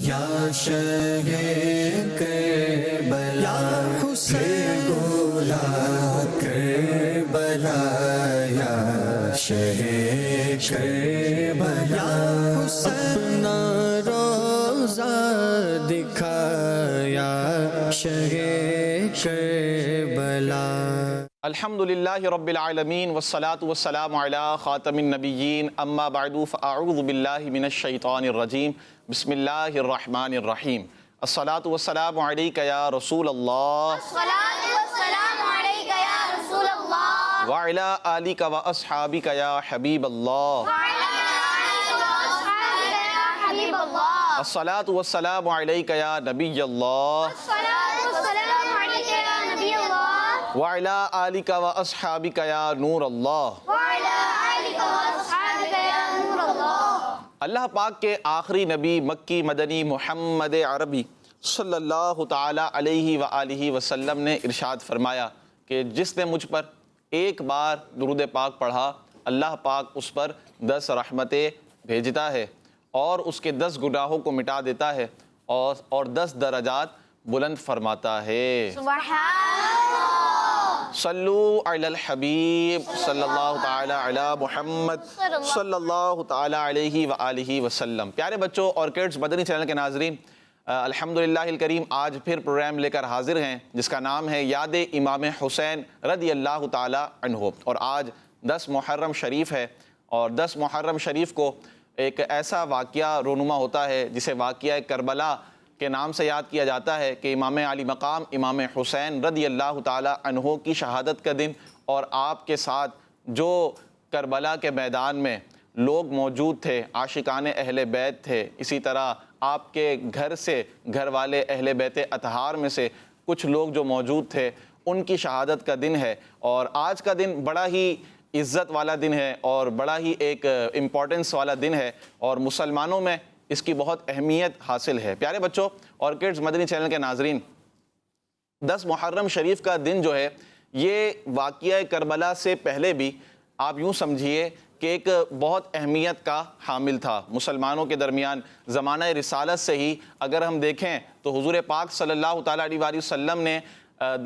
یا شہ کربلا حسین بولا کربلا یا شہ کربلا اپنا روزہ دکھایا شہ کربلا۔ الحمدللہ رب العالمین والصلاة والسلام علی خاتم النبیین اما بعد فاعوذ باللہ من الشیطان الرجیم بسم اللہ الرحمن الرحیم۔ الصلاة والسلام علیک یا رسول اللہ الصلاة والسلام علیک یا رسول اللہ وعلی آلک و اصحابک یا حبیب اللہ وعلی آلک و اصحابک یا حبیب اللہ الصلاة والسلام علیک یا نبی اللہ الصلاة والسلام علیک یا نبی اللہ وعلی آلک و اصحابک یا نور اللہ وعلی آلک و اصحابک یا نور اللہ۔ اللہ پاک کے آخری نبی مکی مدنی محمد عربی صلی اللہ تعالی علیہ وآلہ وسلم نے ارشاد فرمایا کہ جس نے مجھ پر ایک بار درود پاک پڑھا اللہ پاک اس پر 10 رحمتیں بھیجتا ہے اور اس کے 10 گناہوں کو مٹا دیتا ہے اور 10 درجات بلند فرماتا ہے۔ سبحان اللہ۔ صلو علی الحبیب صلی اللہ تعالی علی محمد صلی اللہ تعالی علیہ وآلہ وسلم۔ پیارے بچوں اور کڈز مدنی چینل کے ناظرین، الحمدللہ الکریم آج پھر پروگرام لے کر حاضر ہیں جس کا نام ہے یاد امام حسین رضی اللہ تعالی عنہ، اور آج 10 محرم شریف ہے، اور 10 محرم شریف کو ایک ایسا واقعہ رونما ہوتا ہے جسے واقعہ کربلا کے نام سے یاد کیا جاتا ہے کہ امام علی مقام امام حسین رضی اللہ تعالی عنہ کی شہادت کا دن، اور آپ کے ساتھ جو کربلا کے میدان میں لوگ موجود تھے، عاشقان اہل بیت تھے، اسی طرح آپ کے گھر سے گھر والے اہل بیت اطہار میں سے کچھ لوگ جو موجود تھے ان کی شہادت کا دن ہے، اور آج کا دن بڑا ہی عزت والا دن ہے اور بڑا ہی ایک امپورٹنس والا دن ہے، اور مسلمانوں میں اس کی بہت اہمیت حاصل ہے۔ پیارے بچوں اور کڈز مدنی چینل کے ناظرین، 10 محرم شریف کا دن جو ہے یہ واقعہ کربلا سے پہلے بھی آپ یوں سمجھیے کہ ایک بہت اہمیت کا حامل تھا مسلمانوں کے درمیان۔ زمانہ رسالت سے ہی اگر ہم دیکھیں تو حضور پاک صلی اللہ تعالیٰ علیہ وآلہ وسلم نے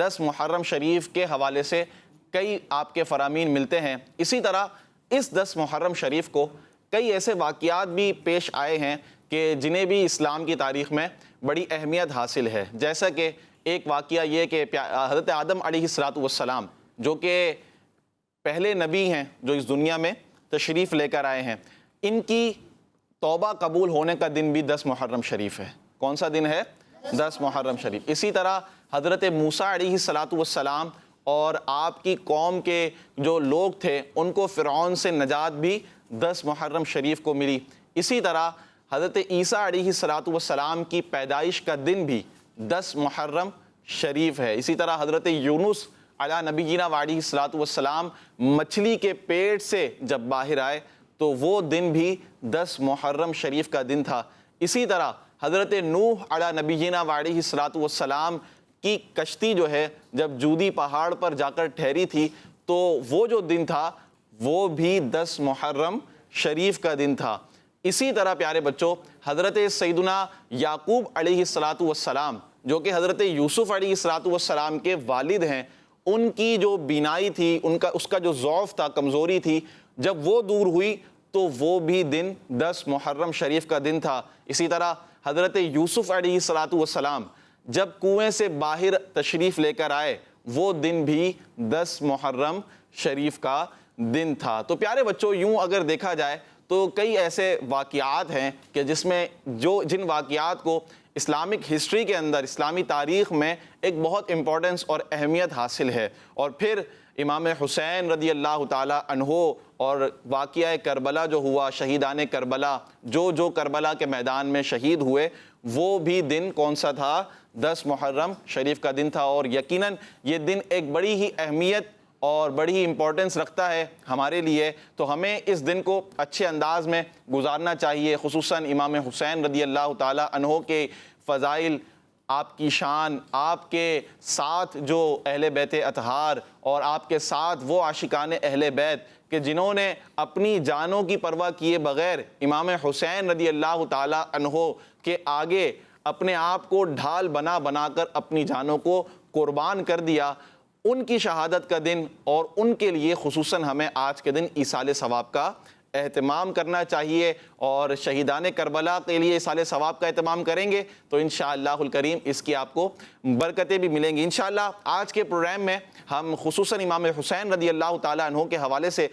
10 محرم شریف کے حوالے سے کئی آپ کے فرامین ملتے ہیں۔ اسی طرح اس 10 محرم شریف کو کئی ایسے واقعات بھی پیش آئے ہیں کہ جنہیں بھی اسلام کی تاریخ میں بڑی اہمیت حاصل ہے، جیسا کہ ایک واقعہ یہ کہ حضرت آدم علیہ السلام جو کہ پہلے نبی ہیں جو اس دنیا میں تشریف لے کر آئے ہیں، ان کی توبہ قبول ہونے کا دن بھی 10 محرم شریف ہے۔ کون سا دن ہے؟ 10 محرم شریف۔ اسی طرح حضرت موسیٰ علیہ السلام اور آپ کی قوم کے جو لوگ تھے ان کو فرعون سے نجات بھی 10 محرم شریف کو ملی۔ اسی طرح حضرت عیسیٰ علیہ السلام کی پیدائش کا دن بھی 10 محرم شریف ہے۔ اسی طرح حضرت یونس علی نبینا وعلیہ السلام مچھلی کے پیٹ سے جب باہر آئے تو وہ دن بھی 10 محرم شریف کا دن تھا۔ اسی طرح حضرت نوح علی نبینا وعلیہ السلام کی کشتی جو ہے جب جودی پہاڑ پر جا کر ٹھہری تھی تو وہ جو دن تھا وہ بھی 10 محرم شریف کا دن تھا۔ اسی طرح پیارے بچوں حضرت سیدنا یعقوب علیہ السلام جو کہ حضرت یوسف علیہ السلام کے والد ہیں، ان کی جو بینائی تھی، اس کا جو ضعف تھا، کمزوری تھی، جب وہ دور ہوئی تو وہ بھی دن 10 محرم شریف کا دن تھا۔ اسی طرح حضرت یوسف علیہ السلام جب کنویں سے باہر تشریف لے کر آئے وہ دن بھی 10 محرم شریف کا دن تھا۔ تو پیارے بچوں یوں اگر دیکھا جائے تو کئی ایسے واقعات ہیں کہ جس میں جن واقعات کو اسلامک ہسٹری کے اندر، اسلامی تاریخ میں ایک بہت امپورٹنس اور اہمیت حاصل ہے۔ اور پھر امام حسین رضی اللہ تعالی عنہ اور واقعہ کربلا جو ہوا، شہیدان کربلا جو کربلا کے میدان میں شہید ہوئے، وہ بھی دن کون سا تھا؟ 10 محرم شریف کا دن تھا۔ اور یقیناً یہ دن ایک بڑی ہی اہمیت اور بڑی ہی امپورٹنس رکھتا ہے ہمارے لیے، تو ہمیں اس دن کو اچھے انداز میں گزارنا چاہیے، خصوصاً امام حسین رضی اللہ تعالی عنہ کے فضائل آپ کی شان، آپ کے ساتھ جو اہل بیت اطہار اور آپ کے ساتھ وہ عاشقان اہل بیت کہ جنہوں نے اپنی جانوں کی پرواہ کیے بغیر امام حسین رضی اللہ تعالی عنہ کے آگے اپنے آپ کو ڈھال بنا بنا کر اپنی جانوں کو قربان کر دیا، ان کی شہادت کا دن اور ان کے لیے خصوصاً ہمیں آج کے دن ایصال ثواب کا اہتمام کرنا چاہیے، اور شہیدان کربلا کے لیے ایصال ثواب کا اہتمام کریں گے تو انشاءاللہ الکریم اس کی آپ کو برکتیں بھی ملیں گی انشاءاللہ۔ آج کے پروگرام میں ہم خصوصاً امام حسین رضی اللہ تعالیٰ عنہ کے حوالے سے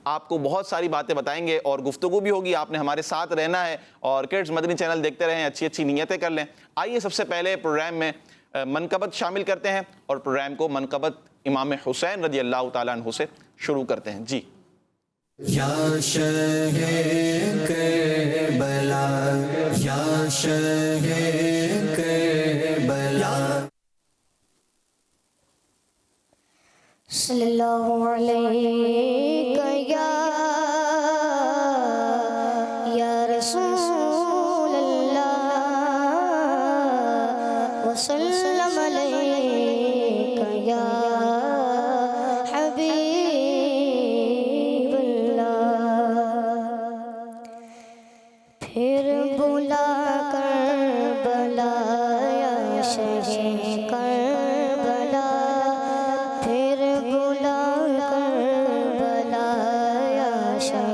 آپ کو بہت ساری باتیں بتائیں گے اور گفتگو بھی ہوگی، آپ نے ہمارے ساتھ رہنا ہے اور کڈز مدنی چینل دیکھتے رہیں، اچھی اچھی نیتیں کر لیں۔ آئیے سب سے پہلے پروگرام میں منقبت شامل کرتے ہیں اور پروگرام کو منقبت امام حسین رضی اللہ تعالیٰ عنہ سے شروع کرتے ہیں۔ جی یا شہ کربلا، یا شہ کربلا، صلی اللہ علیہ یا رسول اللہ وسلم علیہ یا حبیب اللہ، پھر بلا کربلا یا شہ کربلا، پھر بلا کربلا یا شہ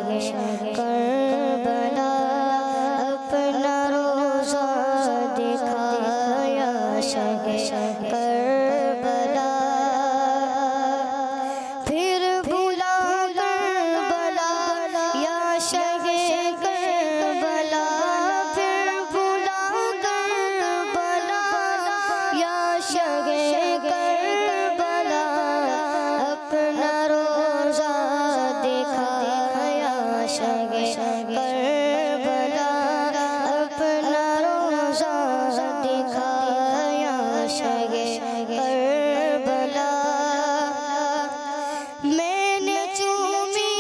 کربلا، اپنا روزہ دکھایا شہ کربلا، پھر بلا کربلا یا شہ کربلا، پھر بلا کربلا یا شہ کربلا، اپنا روزہ دکھایا شہ کربلا، اپنا روزہ دکھایا شہ کربلا، میں نے چومی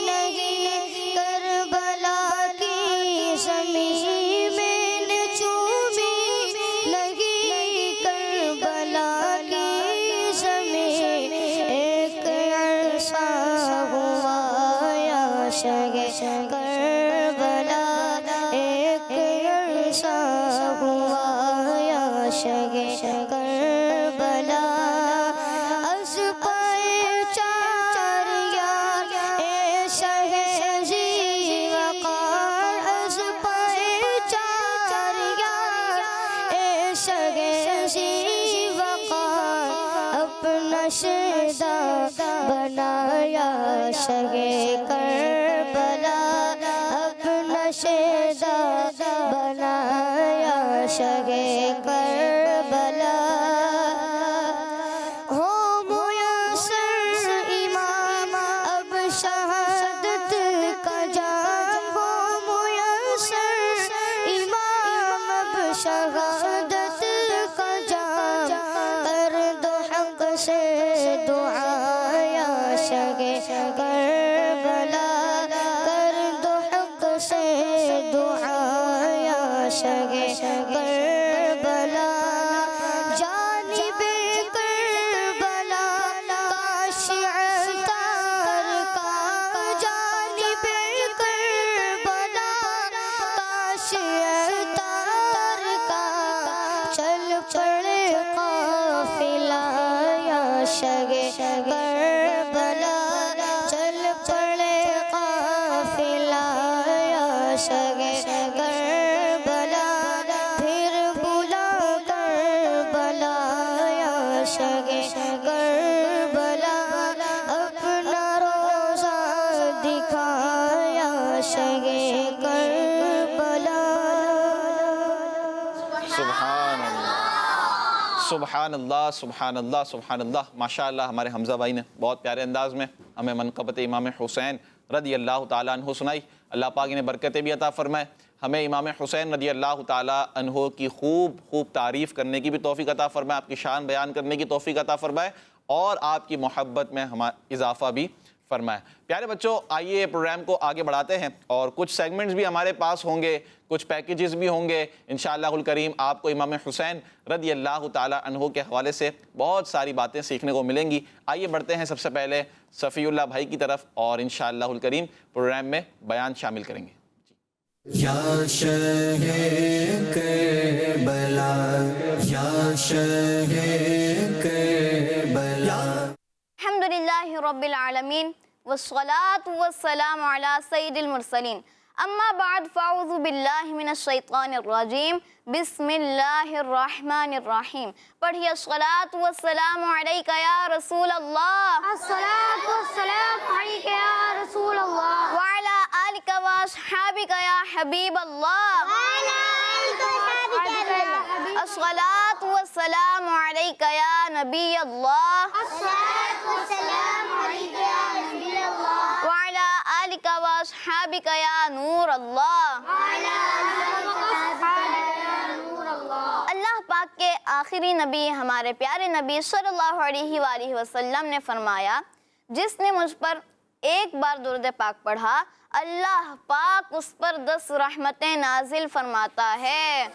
نہیں کربلا کی زمین، میں نے چومی نہیں کربلا کی زمین، ایک عرصہ ہوا یا شہ کربلا، ایک عرصہ ہوا یا شہ کربلا، از پائے چار یار اے شہ زی وقار، از پائے چار یار اے شہ زی وقار، اپنا شہدا بنایا شہ کربلا، اپنا شہدا بنایا شہ کربلا، ہو میسر امام اب شہادت کا جام، ہو میسر امام اب شہادت کا جام، کر دو حق سے دعا یا شہ کربلا، کر دو حق سے دعا یا شہ کربلا، جانب کربلا کاش عطار کا، جانب کربلا کاش عطار کا، چل پڑے قافلہ یا شہ کربلا، چل پڑے قافلہ یا شہ کربلا، پھر بلا کربلا یا شہ کربلا، اپنا روزہ دکھایا شہ کربلا۔ سبحان اللہ سبحان اللہ سبحان اللہ سبحان اللہ، ماشاءاللہ ہمارے حمزہ بھائی نے بہت پیارے انداز میں ہمیں منقبت امام حسین رضی اللہ تعالیٰ عنہ سنائی۔ اللہ پاک انہیں برکتیں بھی عطا فرمائے، ہمیں امام حسین رضی اللہ تعالیٰ عنہ کی خوب خوب تعریف کرنے کی بھی توفیق عطا فرمائے، آپ کی شان بیان کرنے کی توفیق عطا فرمائے اور آپ کی محبت میں اضافہ بھی فرمائے۔ پیارے بچوں، آئیے پروگرام کو آگے بڑھاتے ہیں، اور کچھ سیگمنٹس بھی ہمارے پاس ہوں گے، کچھ پیکیجز بھی ہوں گے انشاءاللہ الکریم۔ آپ کو امام حسین رضی اللہ تعالی عنہ کے حوالے سے بہت ساری باتیں سیکھنے کو ملیں گی۔ آئیے بڑھتے ہیں سب سے پہلے صفی اللہ بھائی کی طرف، اور انشاءاللہ الکریم پروگرام میں بیان شامل کریں گے۔ یا شہ کربلا، یا شہ کربلا۔ الحمدللہ رب العالمین والصلاة والسلام علی سید المرسلین، اما بعد فاعوذ باللہ من الشیطان الرجیم، بسم اللہ الرحمن الرحیم۔ پڑھیے الصلاة والسلام علیک یا رسول اللہ، الصلاة والسلام علیک یا رسول اللہ، وعلی آلک واصحابک یا حبیب اللہ، وعلی آلک واصحابک یا حبیب، الصلاة والسلام علیک یا نبی اللہ، الصلاة والسلام علیک یا نبی اللہ، وعلی آلک واصحابک یا نور اللہ۔ وعلی آلک واصحابک یا نور اللہ۔ اللہ پاک کے آخری نبی ہمارے پیارے نبی صلی اللہ علیہ وآلہ وسلم نے فرمایا، جس نے مجھ پر ایک بار درود پاک پڑھا، اللہ پاک اس پر 10 رحمتیں نازل فرماتا ہے۔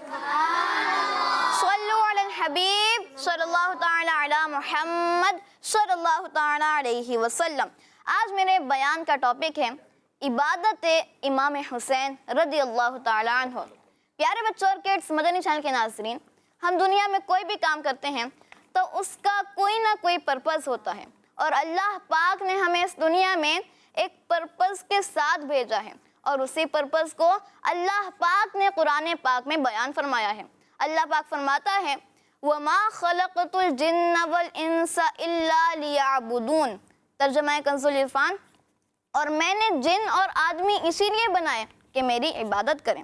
صلو علی الحبیب صلی اللہ تعالی علی محمد صلی اللہ تعالی علیہ وسلم۔ آج میرے بیان کا ٹاپک ہے عبادت امام حسین رضی اللہ تعالی عنہ۔ پیارے بچوں اور کڈس، مدنی چینل کے ناظرین، ہم دنیا میں کوئی بھی کام کرتے ہیں تو اس کا کوئی نہ کوئی پرپز ہوتا ہے، اور اللہ پاک نے ہمیں اس دنیا میں ایک پرپز کے ساتھ بھیجا ہے، اور اسی پرپز کو اللہ پاک نے قرآن پاک میں بیان فرمایا ہے۔ اللہ پاک فرماتا ہے وَمَا خَلَقْتُ الْجِنَّ وَالْإِنسَ إِلَّا لِيَعْبُدُونَ، ترجمہ کنز العرفان، اور میں نے جن اور آدمی اسی لیے بنائے کہ میری عبادت کریں۔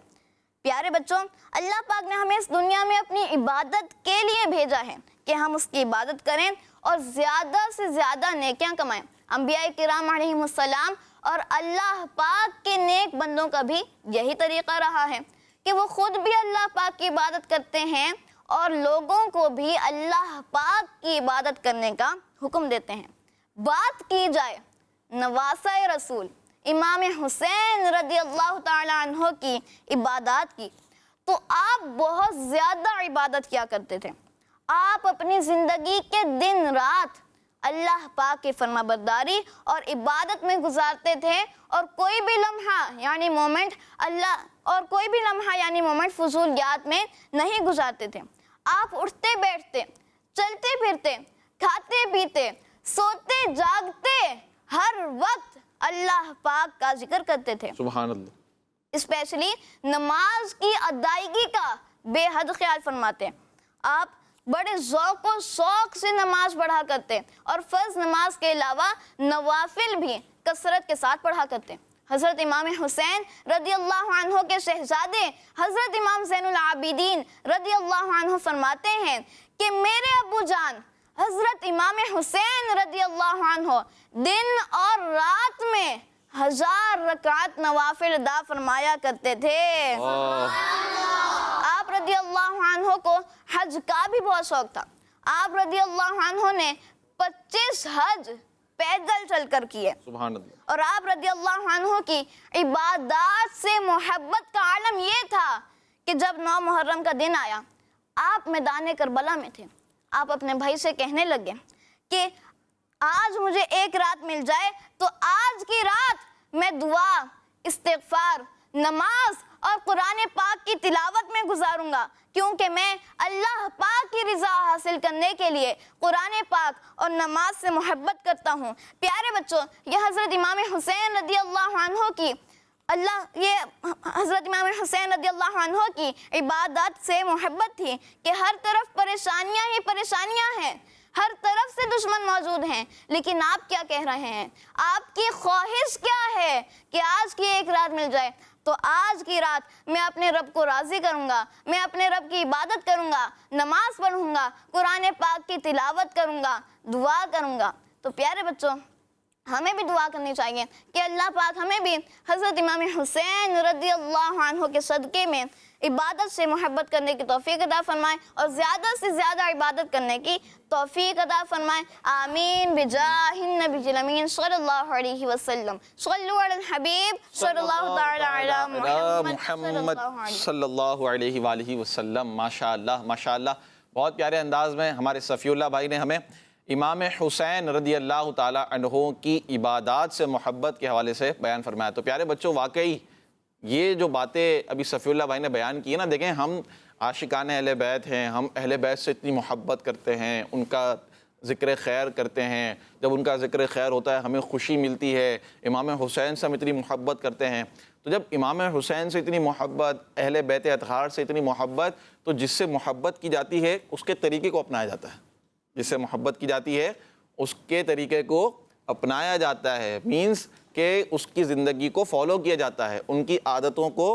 پیارے بچوں، اللہ پاک نے ہمیں اس دنیا میں اپنی عبادت کے لیے بھیجا ہے کہ ہم اس کی عبادت کریں اور زیادہ سے زیادہ نیکیاں کمائیں۔ انبیاء کرام علیہم السلام اور اللہ پاک کے نیک بندوں کا بھی یہی طریقہ رہا ہے کہ وہ خود بھی اللہ پاک کی عبادت کرتے ہیں اور لوگوں کو بھی اللہ پاک کی عبادت کرنے کا حکم دیتے ہیں۔ بات کی جائے نواسہ رسول امام حسین رضی اللہ تعالی عنہ کی عبادات کی، تو آپ بہت زیادہ عبادت کیا کرتے تھے۔ آپ اپنی زندگی کے دن رات اللہ پاک کی فرما برداری اور عبادت میں گزارتے تھے، اور کوئی بھی لمحہ فضولیات میں نہیں گزارتے تھے۔ آپ اٹھتے بیٹھتے، چلتے پھرتے، کھاتے پیتے، سوتے جاگتے، ہر وقت اللہ پاک کا ذکر کرتے تھے۔ سبحان اللہ۔ اسپیشلی نماز کی ادائیگی کا بے حد خیال فرماتے۔ آپ بڑے ذوق و شوق سے نماز پڑھا کرتے، اور فرض نماز کے علاوہ نوافل بھی کثرت کے ساتھ پڑھا کرتے۔ حضرت امام حسین رضی اللہ عنہ کے شہزادے حضرت امام زین العابدین رضی اللہ عنہ فرماتے ہیں کہ میرے ابو جان حضرت امام حسین رضی اللہ عنہ دن اور رات میں 1000 رکعت نوافل ادا فرمایا کرتے تھے۔ آپ رضی اللہ عنہ کو حج کا بھی بہت شوق تھا۔ آپ رضی اللہ عنہ نے 25 حج پیدل چل کر کیے، سبحان اللہ۔ اور آپ رضی اللہ عنہ کی عبادات سے محبت کا عالم یہ تھا کہ جب 9 محرم کا دن آیا، آپ میدان کربلا میں تھے۔ آپ اپنے بھائی سے کہنے لگے کہ آج مجھے ایک رات مل جائے تو آج کی رات میں دعا، استغفار، نماز اور قرآن پاک کی تلاوت میں گزاروں گا، کیونکہ میں اللہ پاک کی رضا حاصل کرنے کے لیے قرآن پاک اور نماز سے محبت کرتا ہوں۔ پیارے بچوں، یہ حضرت امام حسین رضی اللہ عنہ کی عبادات سے محبت تھی کہ ہر طرف پریشانیاں ہی پریشانیاں ہیں، ہر طرف سے دشمن موجود ہیں، لیکن آپ کیا کہہ رہے ہیں؟ آپ کی خواہش کیا ہے کہ آج کی ایک رات مل جائے تو آج کی رات میں اپنے رب کو راضی کروں گا، میں اپنے رب کی عبادت کروں گا، نماز پڑھوں گا، قرآن پاک کی تلاوت کروں گا، دعا کروں گا۔ تو پیارے بچوں، ہمیں بھی دعا کرنی چاہیے کہ اللہ پاک ہمیں بھی حضرت امام حسین رضی اللہ عنہ کے صدقے میں عبادت سے محبت کرنے کی توفیق عطا فرمائے اور زیادہ سے زیادہ عبادت کرنے کی توفیق عطا فرمائے. آمین بجاہ النبی الامین صلی اللہ علیہ وسلم. صلو علی الحبیب صلی اللہ تعالی علی محمد صلی اللہ علیہ وآلہ وسلم. ماشاءاللہ ماشاءاللہ، بہت پیارے انداز میں ہمارے صفی اللہ بھائی نے ہمیں امام حسین رضی اللہ تعالی عنہ کی عبادات سے محبت کے حوالے سے بیان فرمایا. تو پیارے بچوں، واقعی یہ جو باتیں ابھی صفی اللہ بھائی نے بیان کی نا، دیکھیں ہم عاشقان اہل بیت ہیں، ہم اہل بیت سے اتنی محبت کرتے ہیں، ان کا ذکر خیر کرتے ہیں، جب ان کا ذکر خیر ہوتا ہے ہمیں خوشی ملتی ہے. امام حسین سے ہم اتنی محبت کرتے ہیں، تو جب امام حسین سے اتنی محبت، اہل بیت اطہار سے اتنی محبت، تو جس سے محبت کی جاتی ہے اس کے طریقے کو اپنایا جاتا ہے. جس سے محبت کی جاتی ہے اس کے طریقے کو اپنایا جاتا ہے، مینز کہ اس کی زندگی کو فالو کیا جاتا ہے، ان کی عادتوں کو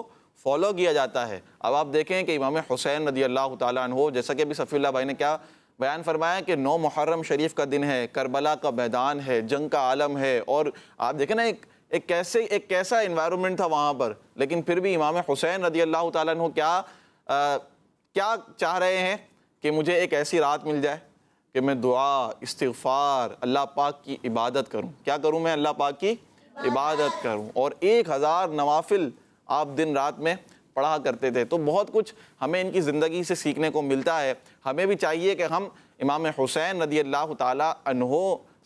فالو کیا جاتا ہے. اب آپ دیکھیں کہ امام حسین رضی اللہ تعالیٰ عنہ، جیسا کہ ابھی صفی اللہ بھائی نے کیا بیان فرمایا کہ 9 محرم شریف کا دن ہے، کربلا کا میدان ہے، جنگ کا عالم ہے، اور آپ دیکھیں نا ایک کیسا انوائرمنٹ تھا وہاں پر، لیکن پھر بھی امام حسین رضی اللہ تعالیٰ عنہ کیا چاہ رہے ہیں کہ مجھے ایک ایسی رات مل جائے کہ میں دعا، استغفار، اللہ پاک کی عبادت کروں. کیا کروں میں؟ اللہ پاک کی عبادت کروں. اور 1000 نوافل آپ دن رات میں پڑھا کرتے تھے. تو بہت کچھ ہمیں ان کی زندگی سے سیکھنے کو ملتا ہے. ہمیں بھی چاہیے کہ ہم امام حسین رضی اللہ تعالیٰ عنہ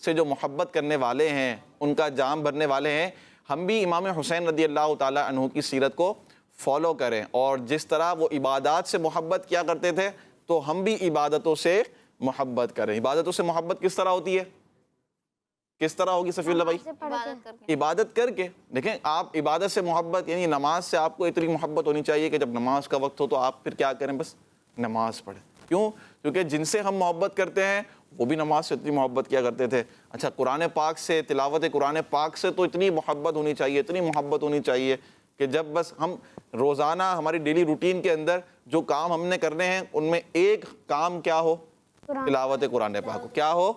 سے جو محبت کرنے والے ہیں، ان کا جام بھرنے والے ہیں، ہم بھی امام حسین رضی اللہ تعالیٰ عنہ کی سیرت کو فالو کریں. اور جس طرح وہ عبادات سے محبت کیا کرتے تھے تو ہم بھی عبادتوں سے محبت کریں. عبادتوں سے محبت کس طرح ہوتی ہے؟ کس طرح ہوگی صفی اللہ بھائی؟ عبادت کر کے. دیکھیں آپ عبادت سے محبت، یعنی نماز سے آپ کو اتنی محبت ہونی چاہیے کہ جب نماز کا وقت ہو تو آپ پھر کیا کریں؟ بس نماز پڑھیں. کیوں؟ کیونکہ جن سے ہم محبت کرتے ہیں وہ بھی نماز سے اتنی محبت کیا کرتے تھے. اچھا، قرآن پاک سے، تلاوت قرآن پاک سے تو اتنی محبت ہونی چاہیے، اتنی محبت ہونی چاہیے کہ جب بس ہم روزانہ ہماری ڈیلی روٹین کے اندر جو کام ہم نے کرنے ہیں ان میں ایک کام کیا ہو؟ تلاوت قرآن پاک ہو. کیا ہو؟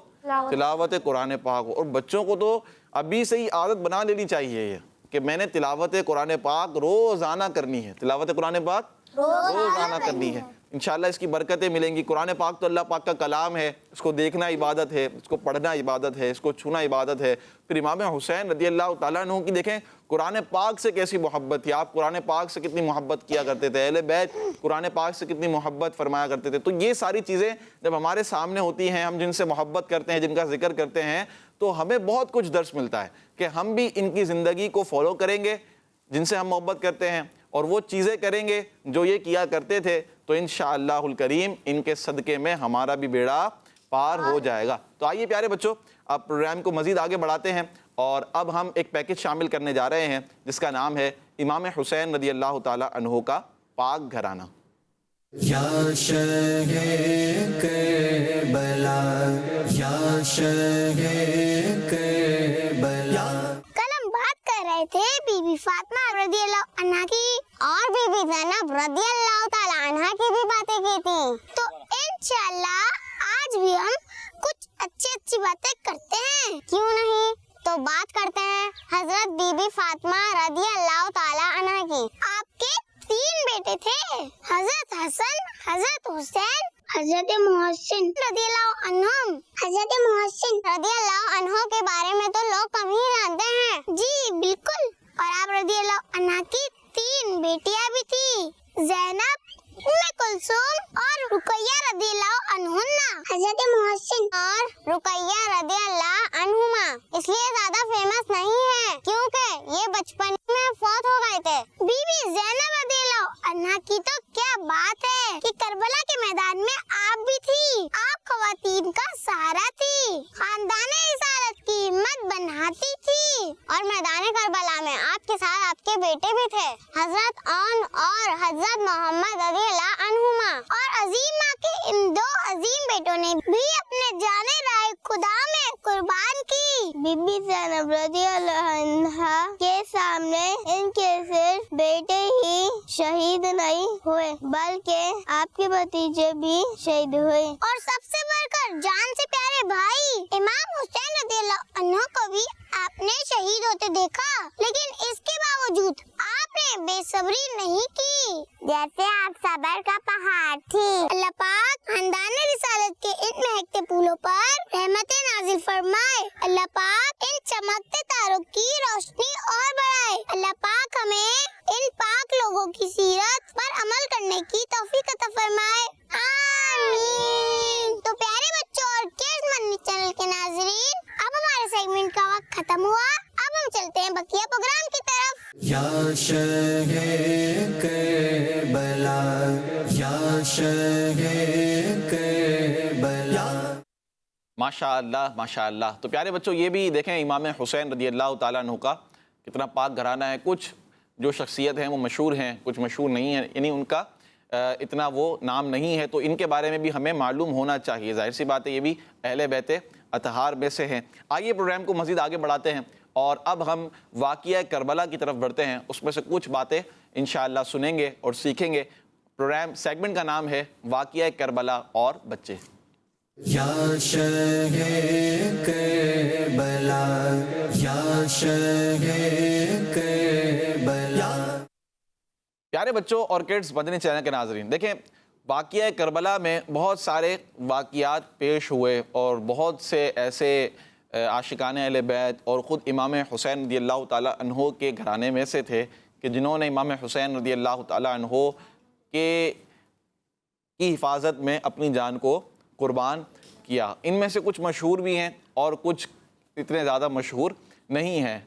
تلاوت قرآن پاک ہو. اور بچوں کو تو ابھی سے ہی عادت بنا لینی چاہیے یہ کہ میں نے تلاوت قرآن پاک روزانہ کرنی ہے. تلاوت قرآن پاک روزانہ کرنی ہے. انشاءاللہ اس کی برکتیں ملیں گی. قرآن پاک تو اللہ پاک کا کلام ہے، اس کو دیکھنا عبادت ہے، اس کو پڑھنا عبادت ہے، اس کو چھونا عبادت ہے. پھر امام حسین رضی اللہ تعالیٰ عنہ کی دیکھیں قرآن پاک سے کیسی محبت تھی. آپ قرآن پاک سے کتنی محبت کیا کرتے تھے، اہل بیت قرآن پاک سے کتنی محبت فرمایا کرتے تھے. تو یہ ساری چیزیں جب ہمارے سامنے ہوتی ہیں، ہم جن سے محبت کرتے ہیں، جن کا ذکر کرتے ہیں، تو ہمیں بہت کچھ درس ملتا ہے کہ ہم بھی ان کی زندگی کو فالو کریں گے جن سے ہم محبت کرتے ہیں، اور وہ چیزیں کریں گے جو یہ کیا کرتے تھے، تو انشاءاللہ الکریم ان کے صدقے میں ہمارا بھی بیڑا پار ہو جائے گا. تو آئیے پیارے بچوں، اب پروگرام کو مزید آگے بڑھاتے ہیں، اور اب ہم ایک پیکج شامل کرنے جا رہے ہیں جس کا نام ہے امام حسین رضی اللہ تعالیٰ عنہ کا پاک گھرانہ. یا شہ کربلا، یا شہ کربلا. کل ہم بات کر رہے تھے بی بی فاطمہ رضی اللہ عنہ کی اور بی بی زینب رضی اللہ تعالی عنہ کی بھی باتیں کی تھی. تو انشاءاللہ آج بھی ہم کچھ اچھی باتیں کرتے ہیں، کیوں نہیں؟ تو بات کرتے ہیں حضرت بی بی فاطمہ رضی اللہ تعالی عنہ کی. آپ کے 3 بیٹے تھے، حضرت حسن، حضرت حسین، حضرت محسن رضی اللہ عنہم. حضرت محسن رضی اللہ عنہ کے بارے میں تو لوگ کم ہی جانتے ہیں. جی بالکل. اور آپ رضی اللہ عنہ کی 3 بیٹیاں بھی تھی، زینب، ام کلثوم اور رقیہ رضی اللہ عنہن. حضرت محسن اور رقیہ رضی اللہ عنہما اس لیے زیادہ فیمس نہیں ہے کیونکہ یہ بچپن میں فوت ہو گئے تھے. بی بی زینب رضی اللہ عنہ کی تو کیا بات ہے کہ کربلا کے میدان میں آپ بھی تھی. آپ خواتین کا سہارا تھی، خاندان رسالت کی ہمت بناتی تھی، اور میدان کربلا میں آپ کے ساتھ آپ کے بیٹے بھی تھے، حضرت عون اور حضرت محمد رضی اللہ عنہما. اور عظیمہ کے ان 2 عظیم بیٹوں نے بھی اپنے جانے رائے خدا میں قربان کی. بی بی زینب رضی اللہ عنہ کے سامنے ان کے صرف بیٹے ہی شہید نہیں ہوئے بلکہ آپ کے بھتیجے بھی شہید ہوئے اور سب سے بڑھ کر جان سے پیارے بھائی امام حسین رضی اللہ عنہ کو بھی آپ نے شہید ہوتے دیکھا، لیکن اس کے باوجود آپ نے بے صبری نہیں کی، جیسے آپ صبر کا پہاڑ تھی۔ اللہ پاک خاندان رسالت کے ان مہکتے پھولوں پر رحمتیں نازل فرمائے، اللہ پاک ان چمکتے تاروں کی روشنی اور بڑھائے، اللہ پاک ہمیں ان پاک لوگوں کی سیرت پر عمل کرنے کی توفیق عطا فرمائے، آمین۔ تو پیارے بچوں اور کیڈز منی چینل کے ناظرین، اب ہمارے سیگمنٹ کا وقت ختم ہوا، اب ہم چلتے ہیں بقیہ پروگرام کی طرف۔ یا شہ کربلا یا شہ کربلا۔ ماشاء اللہ۔ تو پیارے بچوں یہ بھی دیکھیں امام حسین رضی اللہ تعالیٰ عنہ کا کتنا پاک گھرانہ ہے، کچھ جو شخصیت ہیں وہ مشہور ہیں، کچھ مشہور نہیں ہیں، یعنی ان کا اتنا وہ نام نہیں ہے، تو ان کے بارے میں بھی ہمیں معلوم ہونا چاہیے، ظاہر سی بات ہے یہ بھی اہل بیت اطہار میں سے ہیں۔ آئیے پروگرام کو مزید آگے بڑھاتے ہیں اور اب ہم واقعہ کربلا کی طرف بڑھتے ہیں، اس میں سے کچھ باتیں انشاءاللہ سنیں گے اور سیکھیں گے۔ پروگرام سیگمنٹ کا نام ہے واقعہ کربلا اور بچے۔ یا شہ کربلا یا شہ کربلا۔ پیارے بچوں اور کڈز مدنی چینل کے ناظرین، دیکھیں واقعہ کربلا میں بہت سارے واقعات پیش ہوئے اور بہت سے ایسے عاشقان اہل بیت اور خود امام حسین رضی اللہ تعالیٰ عنہ کے گھرانے میں سے تھے کہ جنہوں نے امام حسین رضی اللہ تعالیٰ عنہ کی حفاظت میں اپنی جان کو قربان کیا۔ ان میں سے کچھ مشہور بھی ہیں اور کچھ اتنے زیادہ مشہور نہیں ہیں۔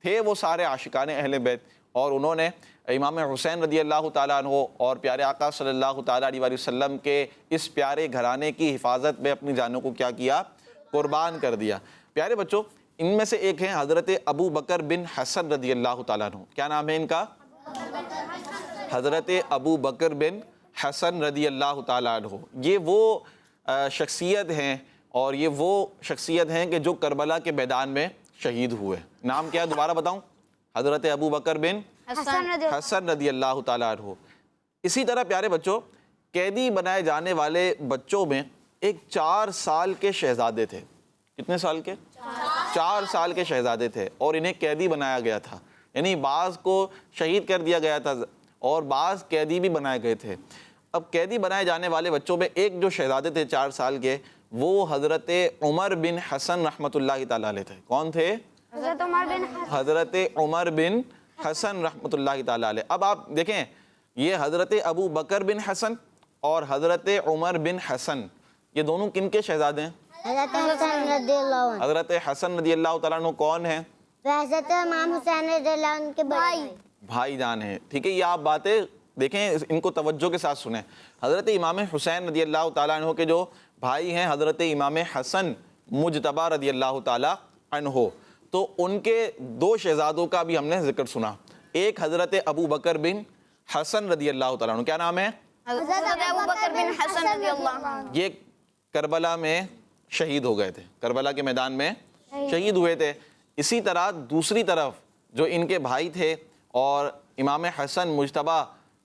تھے وہ سارے عاشقان اہل بیت اور انہوں نے امام حسین رضی اللہ تعالیٰ عنہ اور پیارے آقا صلی اللہ تعالیٰ علیہ وسلم کے اس پیارے گھرانے کی حفاظت میں اپنی جانوں کو کیا کیا؟ قربان کر دیا۔ پیارے بچوں ان میں سے ایک ہیں حضرت ابو بکر بن حسن رضی اللہ تعالیٰ عنہ۔ کیا نام ہے ان کا؟ حضرت ابو بکر بن حسن رضی اللہ تعالیٰ عنہ۔ یہ وہ شخصیت ہیں اور یہ وہ شخصیت ہیں کہ جو کربلا کے میدان میں شہید ہوئے۔ نام کیا ہے دوبارہ بتاؤں؟ حضرت ابو بکر بن حسن رضی اللہ تعالیٰ عنہ۔ اسی طرح پیارے بچوں قیدی بنائے جانے والے بچوں میں ایک 4 سال کے شہزادے تھے۔ کتنے سال کے؟ 4 سال کے شہزادے تھے اور انہیں قیدی بنایا گیا تھا، یعنی بعض کو شہید کر دیا گیا تھا اور بعض قیدی بھی بنائے گئے تھے۔ اب قیدی بنائے جانے والے بچوں میں ایک جو شہزادے تھے 4 سال کے، وہ حضرت عمر بن حسن رحمۃ اللہ تعالیٰ علیہ تھے۔ کون تھے؟ حضرت عمر بن حسن رحمۃ اللہ تعالیٰ علیہ۔ اب آپ دیکھیں یہ حضرت ابو بکر بن حسن اور حضرت عمر بن حسن، یہ دونوں کن کے شہزادے ہیں؟ حضرت حسن رضی اللہ عنہ۔ حضرت حسن رضی اللہ تعالیٰ عنہ کون ہیں؟ حضرت امام حسین رضی اللہ عنہ کے بھائی جان ہیں، ٹھیک ہے۔ یہ آپ باتیں دیکھیں، ان کو توجہ کے ساتھ سنیں۔ حضرت امام حسین رضی اللہ تعالیٰ عنہ کے جو بھائی ہیں حضرت امام حسن مجتبی رضی اللہ تعالیٰ عنہ، تو ان کے 2 شہزادوں کا بھی ہم نے ذکر سنا۔ ایک حضرت ابو بکر بن حسن رضی اللہ تعالیٰ عنہ، کیا نام ہے؟ حضرت ابو بکر بن حسن رضی اللہ عنہ۔ یہ کربلا میں شہید ہو گئے تھے، کربلا کے میدان میں شہید ہوئے تھے۔ اسی طرح دوسری طرف جو ان کے بھائی تھے اور امام حسن مجتبی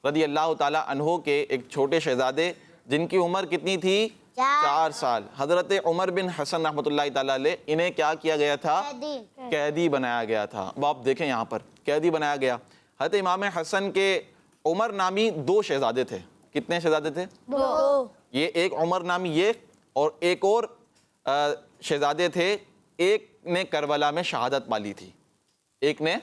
رضی اللہ تعالیٰ عنہ کے ایک چھوٹے شہزادے جن کی عمر کتنی تھی؟ 4 سال، حضرت عمر بن حسن رحمۃ اللہ تعالیٰ علیہ، انہیں کیا کیا گیا تھا؟ قیدی بنایا گیا تھا۔ اب آپ دیکھیں یہاں پر قیدی بنایا گیا۔ حضرت امام حسن کے عمر نامی 2 شہزادے تھے۔ کتنے شہزادے تھے؟ 2۔ یہ ایک عمر نامی یہ اور ایک اور شہزادے تھے، ایک نے کربلا میں شہادت پالی تھی، ایک نے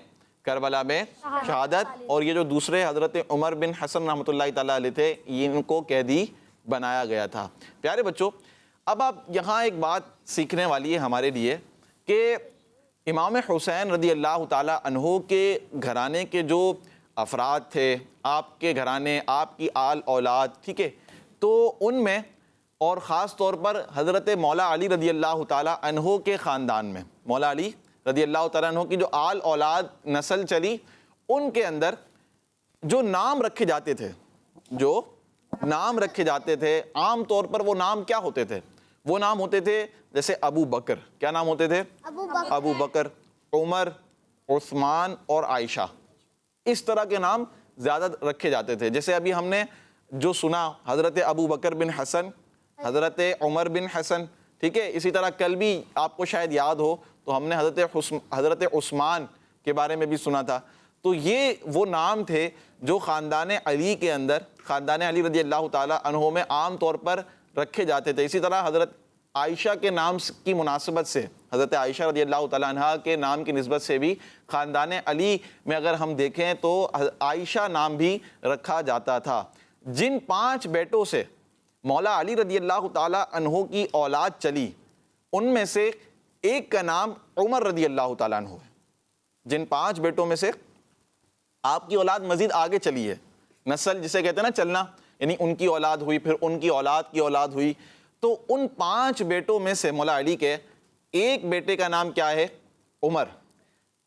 کربلا میں شہادت، اور یہ جو دوسرے حضرت عمر بن حسن رحمۃ اللہ تعالیٰ علیہ تھے ان کو قیدی بنایا گیا تھا۔ پیارے بچوں اب آپ یہاں ایک بات سیکھنے والی ہے ہمارے لیے کہ امام حسین رضی اللہ تعالیٰ عنہ کے گھرانے کے جو افراد تھے، آپ کے گھرانے، آپ کی آل اولاد، ٹھیک ہے، تو ان میں اور خاص طور پر حضرت مولا علی رضی اللہ تعالیٰ عنہ کے خاندان میں، مولا علی رضی اللہ تعالیٰ عنہ کی جو آل اولاد نسل چلی، ان کے اندر جو نام رکھے جاتے تھے، جو نام رکھے جاتے تھے، عام طور پر وہ نام کیا ہوتے تھے؟ وہ نام ہوتے تھے جیسے ابو بکر، کیا نام ہوتے تھے؟ ابو بکر، عمر، عثمان اور عائشہ، اس طرح کے نام زیادہ رکھے جاتے تھے۔ جیسے ابھی ہم نے جو سنا حضرت ابو بکر بن حسن، حضرت عمر بن حسن، ٹھیک ہے. اسی طرح کل بھی آپ کو شاید یاد ہو تو ہم نے حضرت عثمان کے بارے میں بھی سنا تھا. تو یہ وہ نام تھے جو خاندان علی کے اندر، خاندان علی رضی اللہ تعالیٰ عنہ میں عام طور پر رکھے جاتے تھے. اسی طرح حضرت عائشہ کے نام کی مناسبت سے، حضرت عائشہ رضی اللہ تعالیٰ عنہ کے نام کی نسبت سے بھی خاندان علی میں اگر ہم دیکھیں تو عائشہ نام بھی رکھا جاتا تھا. جن 5 بیٹوں سے مولا علی رضی اللہ تعالیٰ عنہ کی اولاد چلی، ان میں سے ایک کا نام عمر رضی اللہ تعالیٰ عنہ ہے. جن 5 بیٹوں میں سے آپ کی اولاد مزید آگے چلی ہے، نسل جسے کہتے ہیں نا چلنا، یعنی ان کی اولاد ہوئی، پھر ان کی اولاد کی اولاد ہوئی. تو ان 5 بیٹوں میں سے مولا علی کے ایک بیٹے کا نام کیا ہے؟ عمر.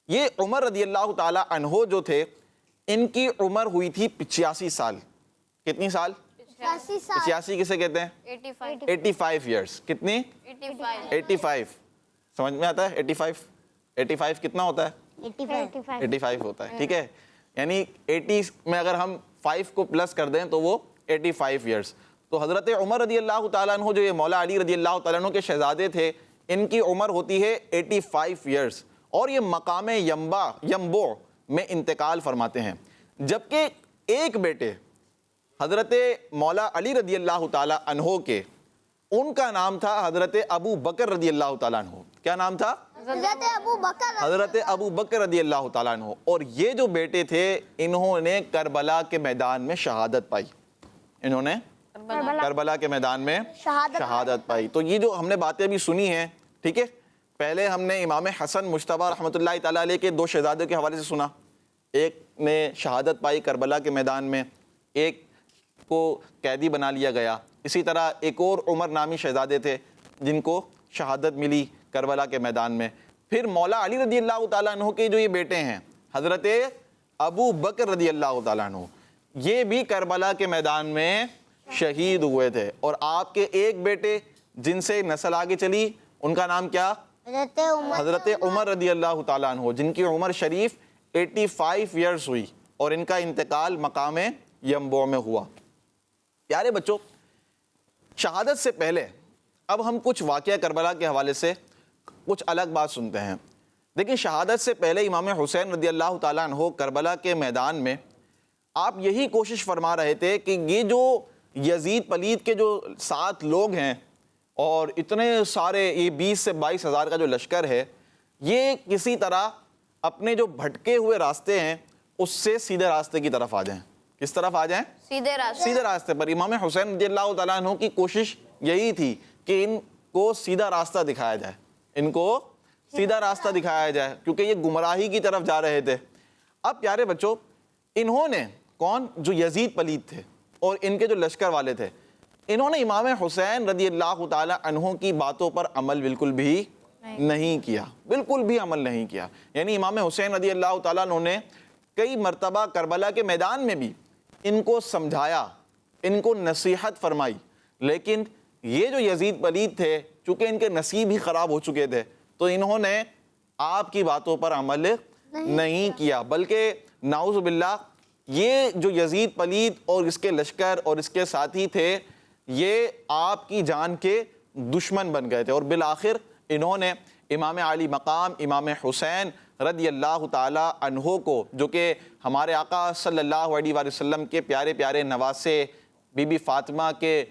یہ عمر رضی اللہ تعالیٰ عنہ جو تھے، ان کی عمر ہوئی تھی 85 سال. کتنی سال؟ 85 کسے کہتے ہیں؟ 85 ایئرس. کتنی؟ 85. سمجھ میں آتا ہے 85 کتنا ہوتا ہے؟ 85 ہوتا ہے. ٹھیک ہے، یعنی 80 میں اگر ہم 5 کو پلس کر دیں تو وہ 85 ایئرس. تو حضرت عمر رضی اللہ تعالیٰ عنہ جو یہ مولا علی رضی اللہ تعالیٰ عنہ کے شہزادے تھے، ان کی عمر ہوتی ہے 85 ایئرس، اور یہ مقام ینبوع میں انتقال فرماتے ہیں. جبکہ ایک بیٹے حضرت مولا علی رضی اللہ تعالیٰ عنہ کے، ان کا نام تھا حضرت ابو بکر رضی اللہ تعالیٰ عنہ. کیا نام تھا؟ حضرت ابو بکر رضی اللہ تعالیٰ عنہ. اور یہ جو بیٹے تھے، انہوں نے کربلا کے میدان میں شہادت پائی. انہوں نے کربلا کے میدان میں شہادت پائی. تو یہ جو ہم نے باتیں بھی سنی ہیں، ٹھیک ہے، پہلے ہم نے امام حسن مجتبی رحمۃ اللہ تعالیٰ علیہ کے 2 شہزادوں کے حوالے سے سنا. ایک نے شہادت پائی کربلا کے میدان میں، ایک کو قیدی بنا لیا گیا. اسی طرح ایک اور عمر نامی شہزادے تھے جن کو شہادت ملی کربلا کے میدان میں. پھر مولا علی رضی اللہ تعالیٰ عنہ کے جو یہ بیٹے ہیں حضرت ابو بکر رضی اللہ تعالیٰ عنہ، یہ بھی کربلا کے میدان میں شہید ہوئے تھے. اور آپ کے ایک بیٹے جن سے نسل آگے چلی، ان کا نام کیا؟ حضرت عمر رضی اللہ تعالیٰ عنہ، جن کی عمر شریف 85 ایئرس ہوئی، اور ان کا انتقال مقام ینبوع میں ہوا. پیارے بچوں، شہادت سے پہلے اب ہم کچھ واقعہ کربلا کے حوالے سے کچھ الگ بات سنتے ہیں. دیکھیں، شہادت سے پہلے امام حسین رضی اللہ تعالیٰ عنہ کربلا کے میدان میں آپ یہی کوشش فرما رہے تھے کہ یہ جو یزید پلید کے جو 7 لوگ ہیں اور اتنے سارے یہ 20 سے 22 ہزار کا جو لشکر ہے، یہ کسی طرح اپنے جو بھٹکے ہوئے راستے ہیں اس سے سیدھے راستے کی طرف آ جائیں. کس طرف آ جائیں؟ سیدھے راستے پر. امام حسین رضی اللہ تعالیٰ عنہ کی کوشش یہی تھی کہ ان کو سیدھا راستہ دکھایا جائے، ان کو سیدھا راستہ دکھایا جائے، کیونکہ یہ گمراہی کی طرف جا رہے تھے. اب پیارے بچوں، انہوں نے کون؟ جو یزید پلید تھے اور ان کے جو لشکر والے تھے، انہوں نے امام حسین رضی اللہ تعالیٰ عنہ کی باتوں پر عمل بالکل بھی نہیں کیا، بالکل بھی عمل نہیں کیا. یعنی امام حسین رضی اللہ تعالیٰ عنہ نے کئی مرتبہ کربلا کے میدان میں بھی ان کو سمجھایا، ان کو نصیحت فرمائی، لیکن یہ جو یزید پلید تھے، چونکہ ان کے نصیب ہی خراب ہو چکے تھے، تو انہوں نے آپ کی باتوں پر عمل نہیں کیا، بلکہ نعوذ باللہ یہ جو یزید پلید اور اس کے لشکر اور اس کے ساتھی تھے، یہ آپ کی جان کے دشمن بن گئے تھے. اور بالآخر انہوں نے امام علی مقام امام حسین رضی اللہ تعالیٰ عنہ کو، جو کہ ہمارے آقا صلی اللہ علیہ وآلہ وسلم کے پیارے پیارے نواسے، بی بی فاطمہ کے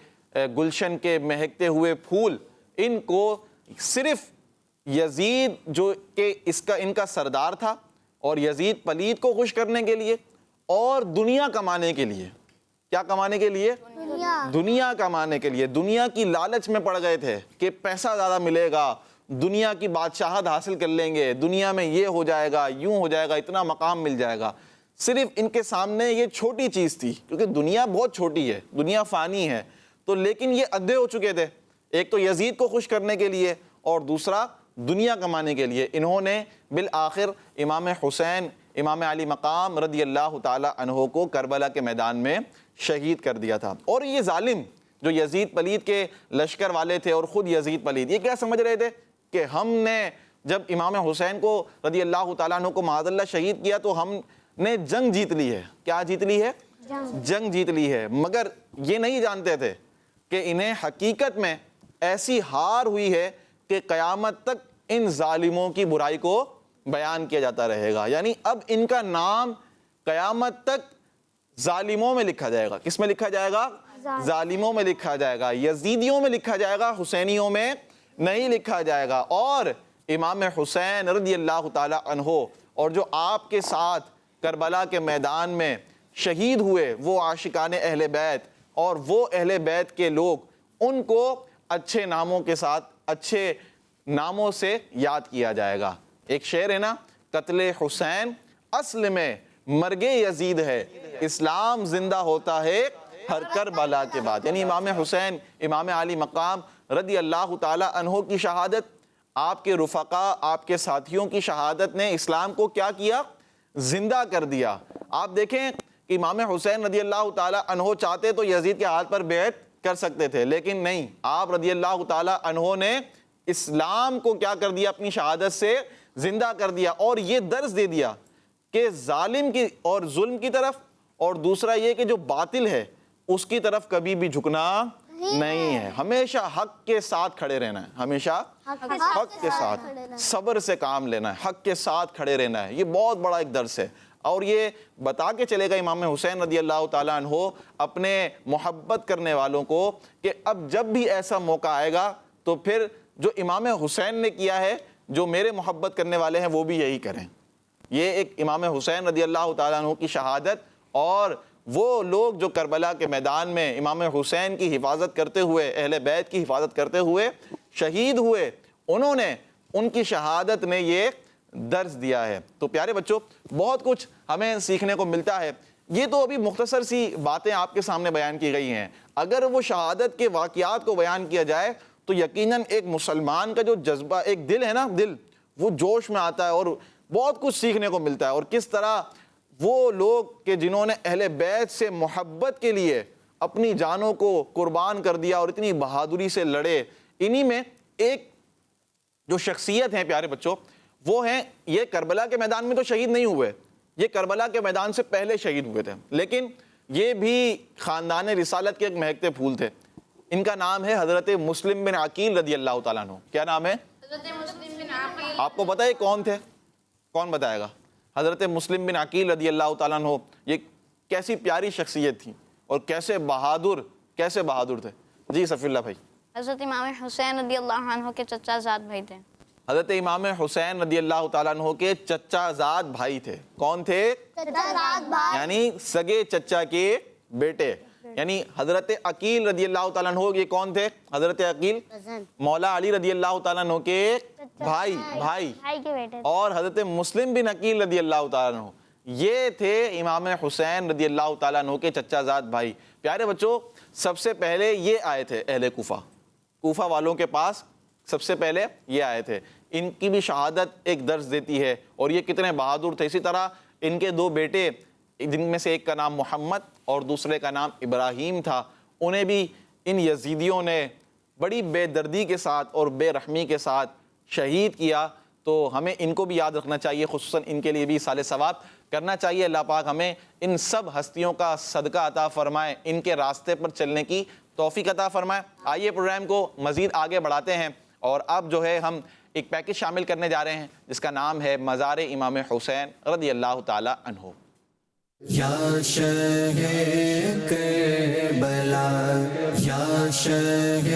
گلشن کے مہکتے ہوئے پھول، ان کو صرف یزید جو کہ ان کا سردار تھا، اور یزید پلید کو خوش کرنے کے لیے اور دنیا کمانے کے لیے، کیا کمانے کے لیے؟ دنیا کمانے کے لیے، دنیا کی لالچ میں پڑ گئے تھے کہ پیسہ زیادہ ملے گا، دنیا کی بادشاہت حاصل کر لیں گے، دنیا میں یہ ہو جائے گا، یوں ہو جائے گا، اتنا مقام مل جائے گا. صرف ان کے سامنے یہ چھوٹی چیز تھی، کیونکہ دنیا بہت چھوٹی ہے، دنیا فانی ہے. تو لیکن یہ اندھے ہو چکے تھے، ایک تو یزید کو خوش کرنے کے لیے اور دوسرا دنیا کمانے کے لیے. انہوں نے بالآخر امام حسین امام علی مقام رضی اللہ تعالی عنہ کو کربلا کے میدان میں شہید کر دیا تھا. اور یہ ظالم جو یزید پلید کے لشکر والے تھے اور خود یزید پلید، یہ کیا سمجھ رہے تھے کہ ہم نے جب امام حسین کو رضی اللہ تعالیٰ عنہ کو معاذ اللہ شہید کیا تو ہم نے جنگ جیت لی ہے. کیا جیت لی ہے؟ جنگ جیت لی ہے، مگر یہ نہیں جانتے تھے کہ انہیں حقیقت میں ایسی ہار ہوئی ہے کہ قیامت تک ان ظالموں کی برائی کو بیان کیا جاتا رہے گا. یعنی اب ان کا نام قیامت تک ظالموں میں لکھا جائے گا. کس میں لکھا جائے گا؟ ظالموں میں لکھا جائے گا، یزیدیوں میں لکھا جائے گا، حسینیوں میں نہیں لکھا جائے گا. اور امام حسین رضی اللہ تعالی عنہ اور جو آپ کے ساتھ کربلا کے میدان میں شہید ہوئے وہ عاشقان اہل بیت اور وہ اہل بیت کے لوگ، ان کو اچھے ناموں کے ساتھ اچھے ناموں سے یاد کیا جائے گا. ایک شعر ہے نا، قتل حسین اصل میں مرگ یزید ہے، اسلام زندہ ہوتا ہے ہر کربلا کے بعد. یعنی امام حسین، امام علی مقام رضی اللہ تعالی عنہ کی شہادت، آپ کے رفقا، آپ کے ساتھیوں کی شہادت نے اسلام کو کیا کیا؟ زندہ کر دیا. آپ دیکھیں کہ امام حسین رضی اللہ تعالی عنہ چاہتے تو یزید کے ہاتھ پر بیعت کر سکتے تھے، لیکن نہیں، آپ رضی اللہ تعالی عنہ نے اسلام کو کیا کر دیا؟ اپنی شہادت سے زندہ کر دیا، اور یہ درس دے دیا کہ ظالم کی اور ظلم کی طرف، اور دوسرا یہ کہ جو باطل ہے اس کی طرف کبھی بھی جھکنا نہیں ہے. ہمیشہ حق کے ساتھ کھڑے رہنا ہے، ہمیشہ حق کے ساتھ صبر سے کام لینا ہے، حق کے ساتھ کھڑے رہنا ہے. یہ بہت بڑا ایک درس ہے، اور یہ بتا کے چلے گا امام حسین رضی اللہ تعالیٰ عنہ اپنے محبت کرنے والوں کو کہ اب جب بھی ایسا موقع آئے گا تو پھر جو امام حسین نے کیا ہے، جو میرے محبت کرنے والے ہیں وہ بھی یہی کریں. یہ ایک امام حسین رضی اللہ تعالیٰ عنہ کی شہادت، اور وہ لوگ جو کربلا کے میدان میں امام حسین کی حفاظت کرتے ہوئے، اہل بیت کی حفاظت کرتے ہوئے شہید ہوئے، انہوں نے، ان کی شہادت نے یہ درس دیا ہے. تو پیارے بچوں، بہت کچھ ہمیں سیکھنے کو ملتا ہے. یہ تو ابھی مختصر سی باتیں آپ کے سامنے بیان کی گئی ہیں. اگر وہ شہادت کے واقعات کو بیان کیا جائے تو یقیناً ایک مسلمان کا جو جذبہ، ایک دل ہے نا، دل وہ جوش میں آتا ہے، اور بہت کچھ سیکھنے کو ملتا ہے. اور کس طرح وہ لوگ کہ جنہوں نے اہل بیت سے محبت کے لیے اپنی جانوں کو قربان کر دیا اور اتنی بہادری سے لڑے، انہی میں ایک جو شخصیت ہیں پیارے بچوں، وہ ہیں، یہ کربلا کے میدان میں تو شہید نہیں ہوئے، یہ کربلا کے میدان سے پہلے شہید ہوئے تھے، لیکن یہ بھی خاندان رسالت کے ایک مہکتے پھول تھے. ان کا نام ہے حضرت مسلم بن عقیل رضی اللہ تعالیٰ عنہ. کیا نام ہے؟ حضرت مسلم بن عقیل. آپ کو پتہ ہے کون تھے؟ کون بتائے گا؟ حضرت مسلم بن عقیل رضی اللہ تعالیٰ عنہ. یہ کیسی پیاری شخصیت تھی اور کیسے بہادر تھے. جی صفی اللہ بھائی. حضرت امام حسین رضی اللہ عنہ کے چچا زاد بھائی تھے. حضرت امام حسین رضی اللہ تعالیٰ عنہ کے چچا زاد بھائی تھے. کون تھے؟ چچا زاد بھائی، یعنی سگے چچا کے بیٹے. یعنی حضرت عقیل رضی اللہ تعالیٰ عنہ یہ کون تھے؟ حضرت عقیل مولا علی رضی اللہ تعالیٰ عنہ کے بھائی کے بیٹے. اور حضرت مسلم بن عقیل رضی اللہ تعالیٰ عنہ یہ تھے امام حسین رضی اللہ تعالیٰ عنہ کے چچا زاد بھائی. پیارے بچوں، سب سے پہلے یہ آئے تھے اہل کوفہ والوں کے پاس، سب سے پہلے یہ آئے تھے. ان کی بھی شہادت ایک درس دیتی ہے، اور یہ کتنے بہادر تھے. اسی طرح ان کے دو بیٹے، جن میں سے ایک کا نام محمد اور دوسرے کا نام ابراہیم تھا، انہیں بھی ان یزیدیوں نے بڑی بے دردی کے ساتھ اور بے رحمی کے ساتھ شہید کیا. تو ہمیں ان کو بھی یاد رکھنا چاہیے، خصوصاً ان کے لیے بھی اِیصال ثواب کرنا چاہیے. اللہ پاک ہمیں ان سب ہستیوں کا صدقہ عطا فرمائے، ان کے راستے پر چلنے کی توفیق عطا فرمائے. آئیے پروگرام کو مزید آگے بڑھاتے ہیں، اور اب جو ہے ہم ایک پیکج شامل کرنے جا رہے ہیں جس کا نام ہے مزار امام حسین رضی اللہ تعالی عنہ. یا شہ کربلا، یا شہ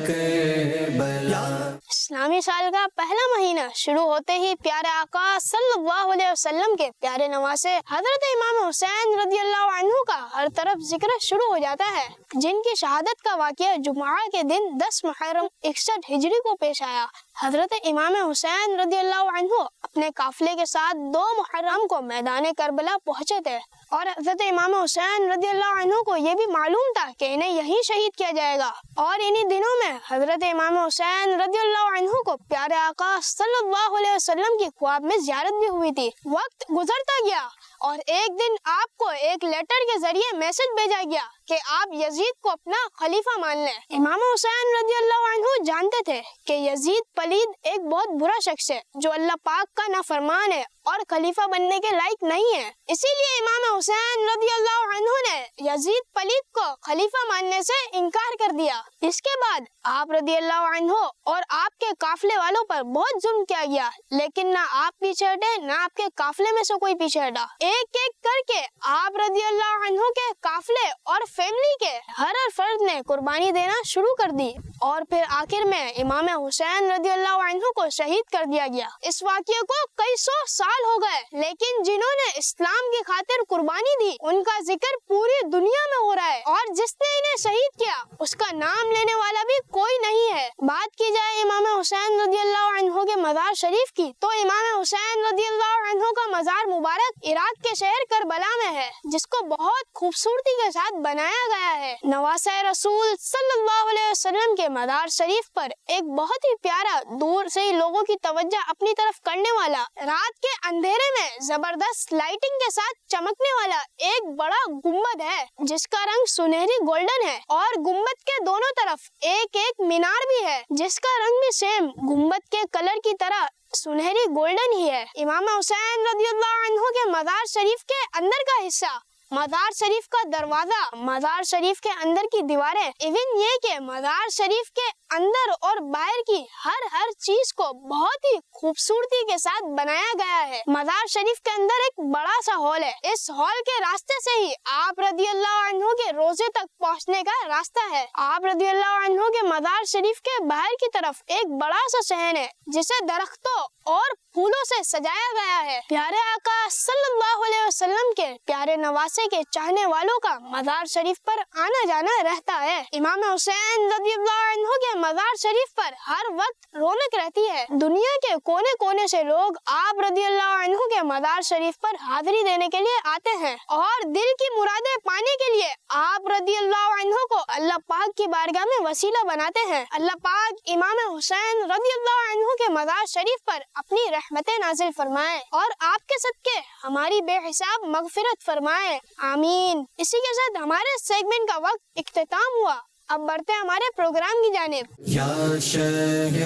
کربلا. اسلامی سال کا پہلا مہینہ شروع ہوتے ہی پیارے آقا صلی اللہ علیہ وسلم کے پیارے نواسے حضرت امام حسین رضی اللہ عنہ کا ہر طرف ذکر شروع ہو جاتا ہے، جن کی شہادت کا واقعہ جمعہ کے دن 10 محرم 61 ہجری کو پیش آیا. حضرت امام حسین رضی اللہ عنہ اپنے قافلے کے ساتھ 2 محرم کو میدان کربلا پہنچے تھے، اور حضرت امام حسین رضی اللہ عنہ کو یہ بھی معلوم تھا کہ انہیں یہی شہید کیا جائے گا. اور انہی دنوں میں حضرت امام حسین رضی اللہ عنہ کو پیارے آقا صلی اللہ علیہ وسلم کی خواب میں زیارت بھی ہوئی تھی. وقت گزرتا گیا اور ایک دن آپ کو ایک لیٹر کے ذریعے میسج بھیجا گیا کہ آپ یزید کو اپنا خلیفہ مان لیں۔ امام حسین رضی اللہ عنہ جانتے تھے کہ یزید پلید ایک بہت برا شخص ہے جو اللہ پاک کا نافرمان ہے اور خلیفہ بننے کے لائق نہیں ہے، اسی لیے امام حسین رضی اللہ عنہ نے یزید پلید کو خلیفہ ماننے سے انکار کر دیا۔ اس کے بعد آپ رضی اللہ عنہ اور آپ کے قافلے والوں پر بہت ظلم کیا گیا، لیکن نہ آپ پیچھے ہٹے نہ آپ کے قافلے میں سے کوئی پیچھے ہٹا۔ ایک ایک کر کے آپ رضی اللہ عنہ کے قافلے اور فیملی کے ہر فرد نے قربانی دینا شروع کر دی، اور پھر آخر میں امام حسین رضی اللہ عنہ کو شہید کر دیا گیا۔ اس واقعے کو کئی سو سال ہو گئے، لیکن جنہوں نے اسلام کی خاطر قربانی دی ان کا ذکر پوری دنیا میں ہو رہا ہے، اور جس نے انہیں شہید کیا اس کا نام لینے والا بھی کوئی نہیں ہے۔ بات کی جائے امام حسین رضی اللہ عنہ کے مزار شریف کی تو امام حسین رضی اللہ عنہ کا مزار مبارک عراق کے شہر کربلا میں ہے، جس کو بہت خوبصورتی کے ساتھ بنایا گیا ہے۔ نواسہ رسول صلی اللہ علیہ وسلم کے مزار شریف پر ایک بہت ہی پیارا، دور سے ہی لوگوں کی توجہ اپنی طرف کرنے والا، رات کے اندھیرے میں زبردست لائٹنگ کے ساتھ چمکنے والا ایک بڑا گنبد ہے جس کا رنگ سنہری گولڈن ہے، اور گنبد کے دونوں طرف ایک ایک مینار بھی ہے جس کا رنگ بھی سیم گنبد کے کلر کی طرح سنہری گولڈن ہی ہے۔ امام حسین رضی اللہ عنہ کے مزار شریف کے اندر کا حصہ، مزار شریف کا دروازہ، مزار شریف کے اندر کی دیواریں، ایون یہ کہ مزار شریف کے اندر اور باہر کی ہر چیز کو بہت ہی خوبصورتی کے ساتھ بنایا گیا ہے۔ مزار شریف کے اندر ایک بڑا سا ہال ہے، اس ہال کے راستے سے ہی آپ رضی اللہ عنہ کے روضے تک پہنچنے کا راستہ ہے۔ آپ رضی اللہ عنہ کے مزار شریف کے باہر کی طرف ایک بڑا سا صحن ہے جسے درختوں اور پھولوں سے سجایا گیا ہے۔ پیارے آقا صلی اللہ علیہ وسلم کے پیارے نواسے کے چاہنے والوں کا مزار شریف پر آنا جانا رہتا ہے۔ امام حسین رضی اللہ عنہ کے مزار شریف پر ہر وقت رونق رہتی ہے۔ دنیا کے کونے کونے سے لوگ آپ رضی اللہ عنہ کے مزار شریف پر حاضری دینے کے لیے آتے ہیں اور دل کی مرادیں پانے کے لیے آپ رضی اللہ عنہ کو اللہ پاک کی بارگاہ میں وسیلہ بناتے ہیں۔ اللہ پاک امام حسین رضی اللہ عنہ کے مزار شریف پر اپنی رحمتیں نازل فرمائے اور آپ کے صدقے ہماری بے حساب مغفرت فرمائے، آمین۔ اسی کے ساتھ ہمارے سیگمنٹ کا وقت اختتام ہوا، اب بڑھتے ہیں ہمارے پروگرام کی جانب۔ یا شہ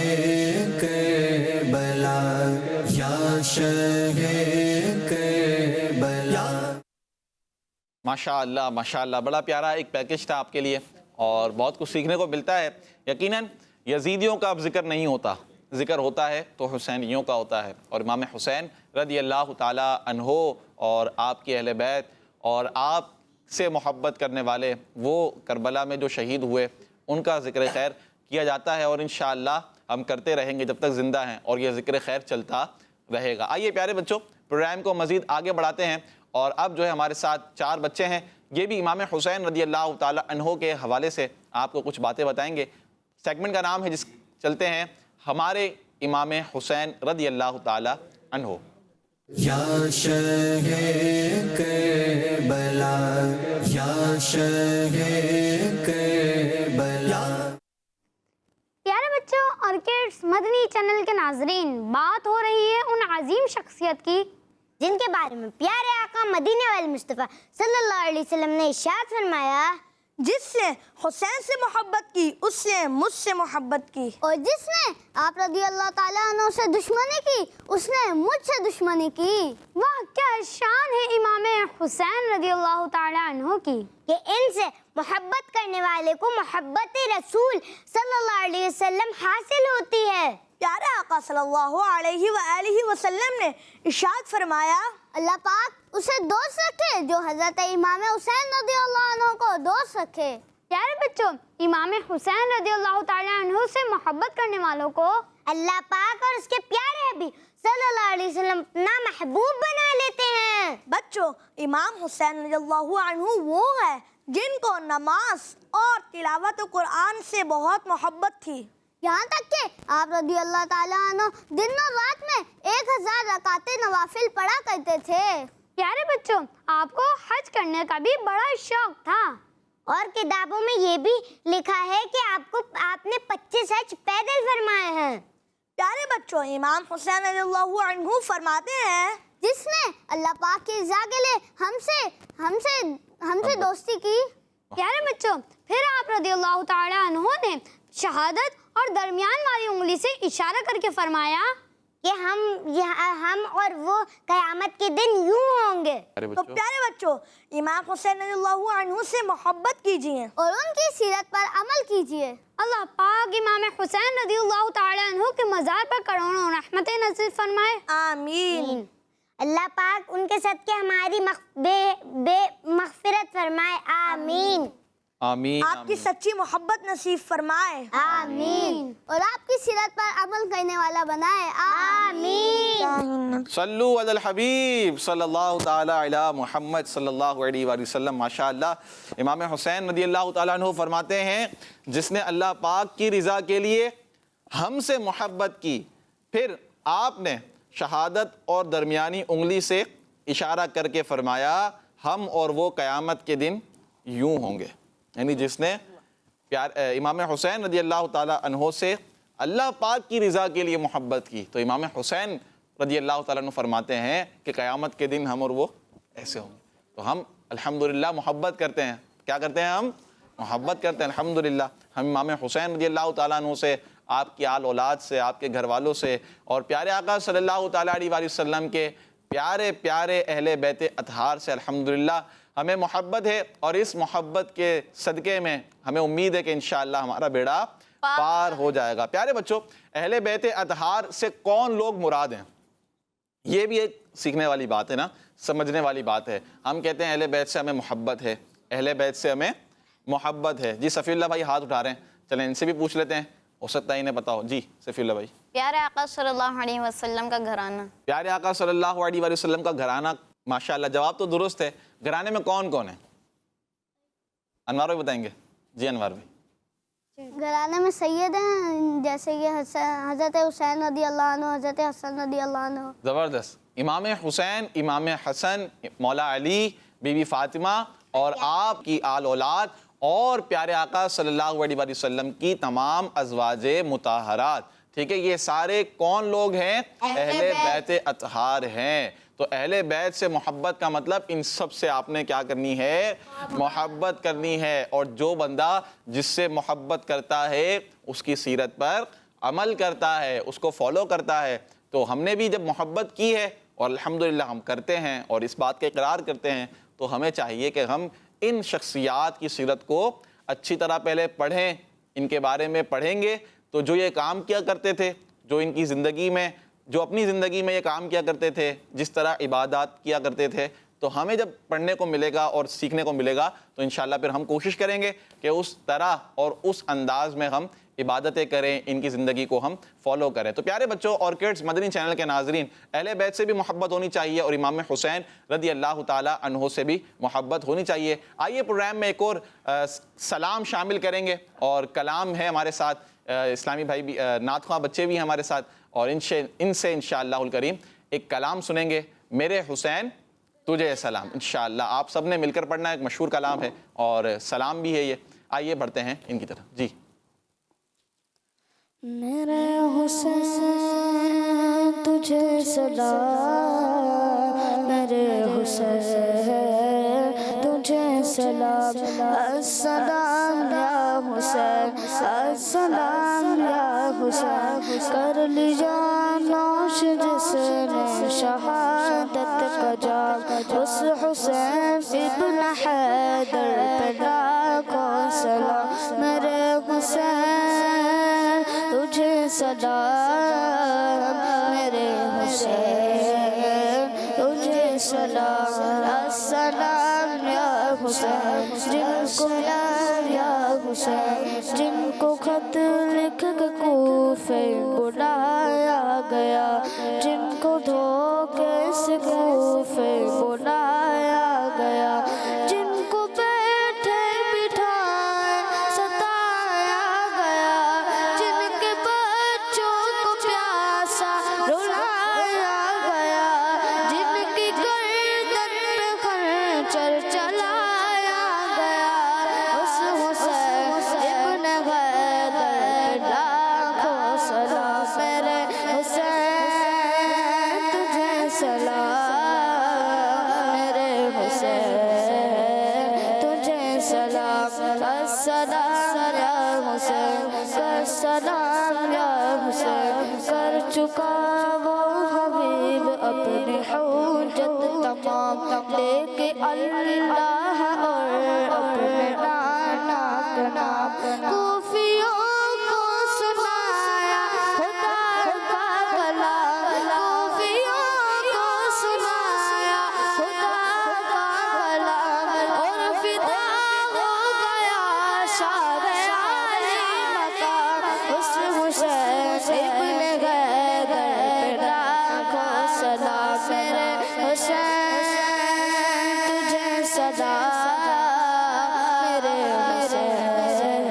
کربلا، یا شہ کربلا۔ ماشاء اللہ بڑا پیارا ایک پیکج تھا آپ کے لیے اور بہت کچھ سیکھنے کو ملتا ہے۔ یقیناً یزیدیوں کا اب ذکر نہیں ہوتا، ذکر ہوتا ہے تو حسینیوں کا ہوتا ہے، اور امام حسین رضی اللہ تعالی عنہ اور آپ کے اہل بیت اور آپ سے محبت کرنے والے وہ کربلا میں جو شہید ہوئے ان کا ذکر خیر کیا جاتا ہے، اور انشاءاللہ ہم کرتے رہیں گے جب تک زندہ ہیں، اور یہ ذکر خیر چلتا رہے گا۔ آئیے پیارے بچوں پروگرام کو مزید آگے بڑھاتے ہیں، اور اب جو ہے ہمارے ساتھ 4 بچے ہیں، یہ بھی امام حسین رضی اللہ تعالی عنہ کے حوالے سے آپ کو کچھ باتیں بتائیں گے۔ سیگمنٹ کا نام ہے جس چلتے ہیں ہمارے امام حسین رضی اللہ تعالی عنہ۔ یا شہ کربلا، یا شہ کربلا۔ پیارے بچوں اور کڈس مدنی چینل کے ناظرین، بات ہو رہی ہے ان عظیم شخصیت کی جن کے بارے میں پیارے آقا مدینے والے مصطفیٰ صلی اللہ علیہ وسلم نے ارشاد فرمایا، جس نے حسین سے محبت کی اس نے مجھ سے محبت کی، اور جس نے آپ رضی اللہ تعالیٰ عنہ سے دشمنی کی اس نے مجھ سے دشمنی کی۔ واہ کیا شان ہے امام حسین رضی اللہ تعالی عنہ کی، کہ ان سے محبت کرنے والے کو محبت رسول صلی اللہ علیہ وسلم حاصل ہوتی ہے۔ پیارے آقا صلی اللہ علیہ وآلہ وسلم نے ارشاد فرمایا، اللہ پاک اسے دوست رکھے جو حضرت امام حسین رضی اللہ عنہ کو دوست رکھے۔ پیارے بچوں امام حسین رضی اللہ تعالی عنہ سے محبت کرنے والوں کو اللہ پاک اور اس کے پیارے حبیب صلی اللہ علیہ وسلم اپنا محبوب بنا لیتے ہیں۔ بچوں امام حسین رضی اللہ عنہ وہ ہے جن کو نماز اور تلاوت قرآن سے بہت محبت تھی، یہاں تک کہ آپ رضی اللہ تعالیٰ عنہ دن اور رات میں 1000 رکعتیں نوافل پڑھا کرتے تھے۔ پیارے بچوں آپ کو حج کرنے کا بھی بڑا شوق تھا، اور کتابوں میں یہ بھی لکھا ہے کہ آپ نے 25 حج پیدل فرمائے ہیں۔ پیارے بچوں امام حسین رضی اللہ عنہ فرماتے ہیں، جس نے اللہ پاک کی رضا کے لیے ہم سے دوستی کی. پیارے بچوں، پھر آپ رضی اللہ تعالیٰ عنہ نے شہادت اور درمیان والی انگلی سے اشارہ کر کے فرمایا کہ ہم اور وہ قیامت کے دن یوں ہوں گے. تو پیارے بچوں، امام حسین رضی اللہ عنہ سے محبت کیجیے اور ان کی سیرت پر عمل کیجیے. اللہ پاک امام حسین رضی اللہ تعالیٰ عنہ کے مزار پر کروڑوں رحمتیں نازل فرمائے. آمین. اللہ پاک ان کے صدقے ہماری بے مغفرت فرمائے. آمین. آمین. آپ کی سچی محبت نصیب فرمائے. آمین. اور آپ کی سیرت پر عمل کرنے والا بنائے. آمین. صلو علی الحبیب صلی اللہ تعالی علی محمد صلی اللہ علیہ وآلہ وسلم. ماشاءاللہ امام حسین رضی اللہ تعالیٰ عنہ فرماتے ہیں جس نے اللہ پاک کی رضا کے لیے ہم سے محبت کی، پھر آپ نے شہادت اور درمیانی انگلی سے اشارہ کر کے فرمایا ہم اور وہ قیامت کے دن یوں ہوں گے. یعنی جس نے امام حسین رضی اللہ تعالیٰ عنہ سے اللہ پاک کی رضا کے لیے محبت کی، تو امام حسین رضی اللہ تعالیٰ عنہ فرماتے ہیں کہ قیامت کے دن ہم اور وہ ایسے ہوں گے. تو ہم الحمدللہ محبت کرتے ہیں. کیا کرتے ہیں؟ ہم محبت کرتے ہیں الحمدللہ. ہم امام حسین رضی اللہ تعالیٰ عنہ سے، آپ کی آل اولاد سے، آپ کے گھر والوں سے، اور پیارے آقا صلی اللہ تعالیٰ علیہ وآلہ وسلم کے پیارے پیارے اہل بیت اطہار سے الحمدللہ ہمیں محبت ہے. اور اس محبت کے صدقے میں ہمیں امید ہے کہ انشاءاللہ ہمارا بیڑا پار ہو جائے گا. پیارے بچوں، اہل بیت اطہار سے کون لوگ مراد ہیں؟ یہ بھی ایک سیکھنے والی بات ہے نا، سمجھنے والی بات ہے. ہم کہتے ہیں اہل بیت سے ہمیں محبت ہے، اہل بیت سے ہمیں محبت ہے. جی صفی اللہ بھائی ہاتھ اٹھا رہے ہیں، چلیں ان سے بھی پوچھ لیتے ہیں، ہو سکتا ہے انہیں پتا ہو. جی صفی اللہ بھائی. پیارے آقا صلی اللہ علیہ وسلم کا گھرانہ. پیارے آقا صلی اللہ علیہ وآلہ وسلم کا گھرانہ. ماشاءاللہ جواب تو درست ہے. گھرانے میں کون کون ہیں؟ انوار بھائی بتائیں گے. جی انوار بھائی. گھرانے میں سید ہیں جیسے کہ حضرت حسین رضی اللہ عنہ، حضرت حسن رضی اللہ عنہ. زبردست. امام حسین، امام حسن، مولا علی، بی بی فاطمہ اور آپ کی آل اولاد اور پیارے آقا صلی اللہ علیہ وآلہ وسلم کی تمام ازواج مطہرات. ٹھیک ہے، یہ سارے کون لوگ ہیں؟ اہل بیت اطہار ہیں. تو اہل بیت سے محبت کا مطلب ان سب سے آپ نے کیا کرنی ہے؟ محبت کرنی ہے. اور جو بندہ جس سے محبت کرتا ہے اس کی سیرت پر عمل کرتا ہے، اس کو فالو کرتا ہے. تو ہم نے بھی جب محبت کی ہے اور الحمدللہ ہم کرتے ہیں اور اس بات کا اقرار کرتے ہیں، تو ہمیں چاہیے کہ ہم ان شخصیات کی سیرت کو اچھی طرح پہلے پڑھیں. ان کے بارے میں پڑھیں گے تو جو یہ کام کیا کرتے تھے، جو ان کی زندگی میں، جو اپنی زندگی میں یہ کام کیا کرتے تھے، جس طرح عبادات کیا کرتے تھے، تو ہمیں جب پڑھنے کو ملے گا اور سیکھنے کو ملے گا تو انشاءاللہ پھر ہم کوشش کریں گے کہ اس طرح اور اس انداز میں ہم عبادتیں کریں، ان کی زندگی کو ہم فالو کریں. تو پیارے بچوں اور کڈز مدنی چینل کے ناظرین، اہل بیت سے بھی محبت ہونی چاہیے اور امام حسین رضی اللہ تعالیٰ عنہ سے بھی محبت ہونی چاہیے. آئیے پروگرام میں ایک اور سلام شامل کریں گے، اور کلام ہے ہمارے ساتھ، اسلامی بھائی بھی، نعت خواں بچے بھی ہیں ہمارے ساتھ، اور ان سے انشاءاللہ الکریم ایک کلام سنیں گے. میرے حسین تجھے سلام. انشاءاللہ آپ سب نے مل کر پڑھنا ہے. ایک مشہور کلام ہے اور سلام بھی ہے یہ. آئیے بڑھتے ہیں ان کی طرف. جی. میرے حسین تجھے سلام، میرے حسین تجھے سلام. السلام یا حسین، السلام یا حسین. کر لیا نوش جس نے شہادت کا جام، اس حسین ابن حیدر پہ لاکھوں سلام. میرے حسین تجھے سلام، میرے حسین تجھے سلام. السلام یا حسین، جن کو یا حسین، جن کو خط لکھ کے کوفے بلایا گیا، جن کو دھوکے سے کوفے بلایا گیا، جن کو بیٹھے بٹھائے ستایا گیا، جن کے بچوں کو پیاسا رلایا گیا، جن کی گردن پہ خنجر چلایا گیا، اس حسین ابن حیدر لاکھوں سلام. میرے حسین تجھے سلام. چکا وہ حبیب اپنی حجت تمام لے کے اللہ اور اپنے نانا کا نام کوفیوں کو سنایا خدا کا کلام کوفیوں کو سنایا خدا کا کلام اور فدا ہو گیا شاہ عالی مقام اس حسین ابن غیدر پہ لاکھوں سلام میرے حسین تجھے صدا میرے حسین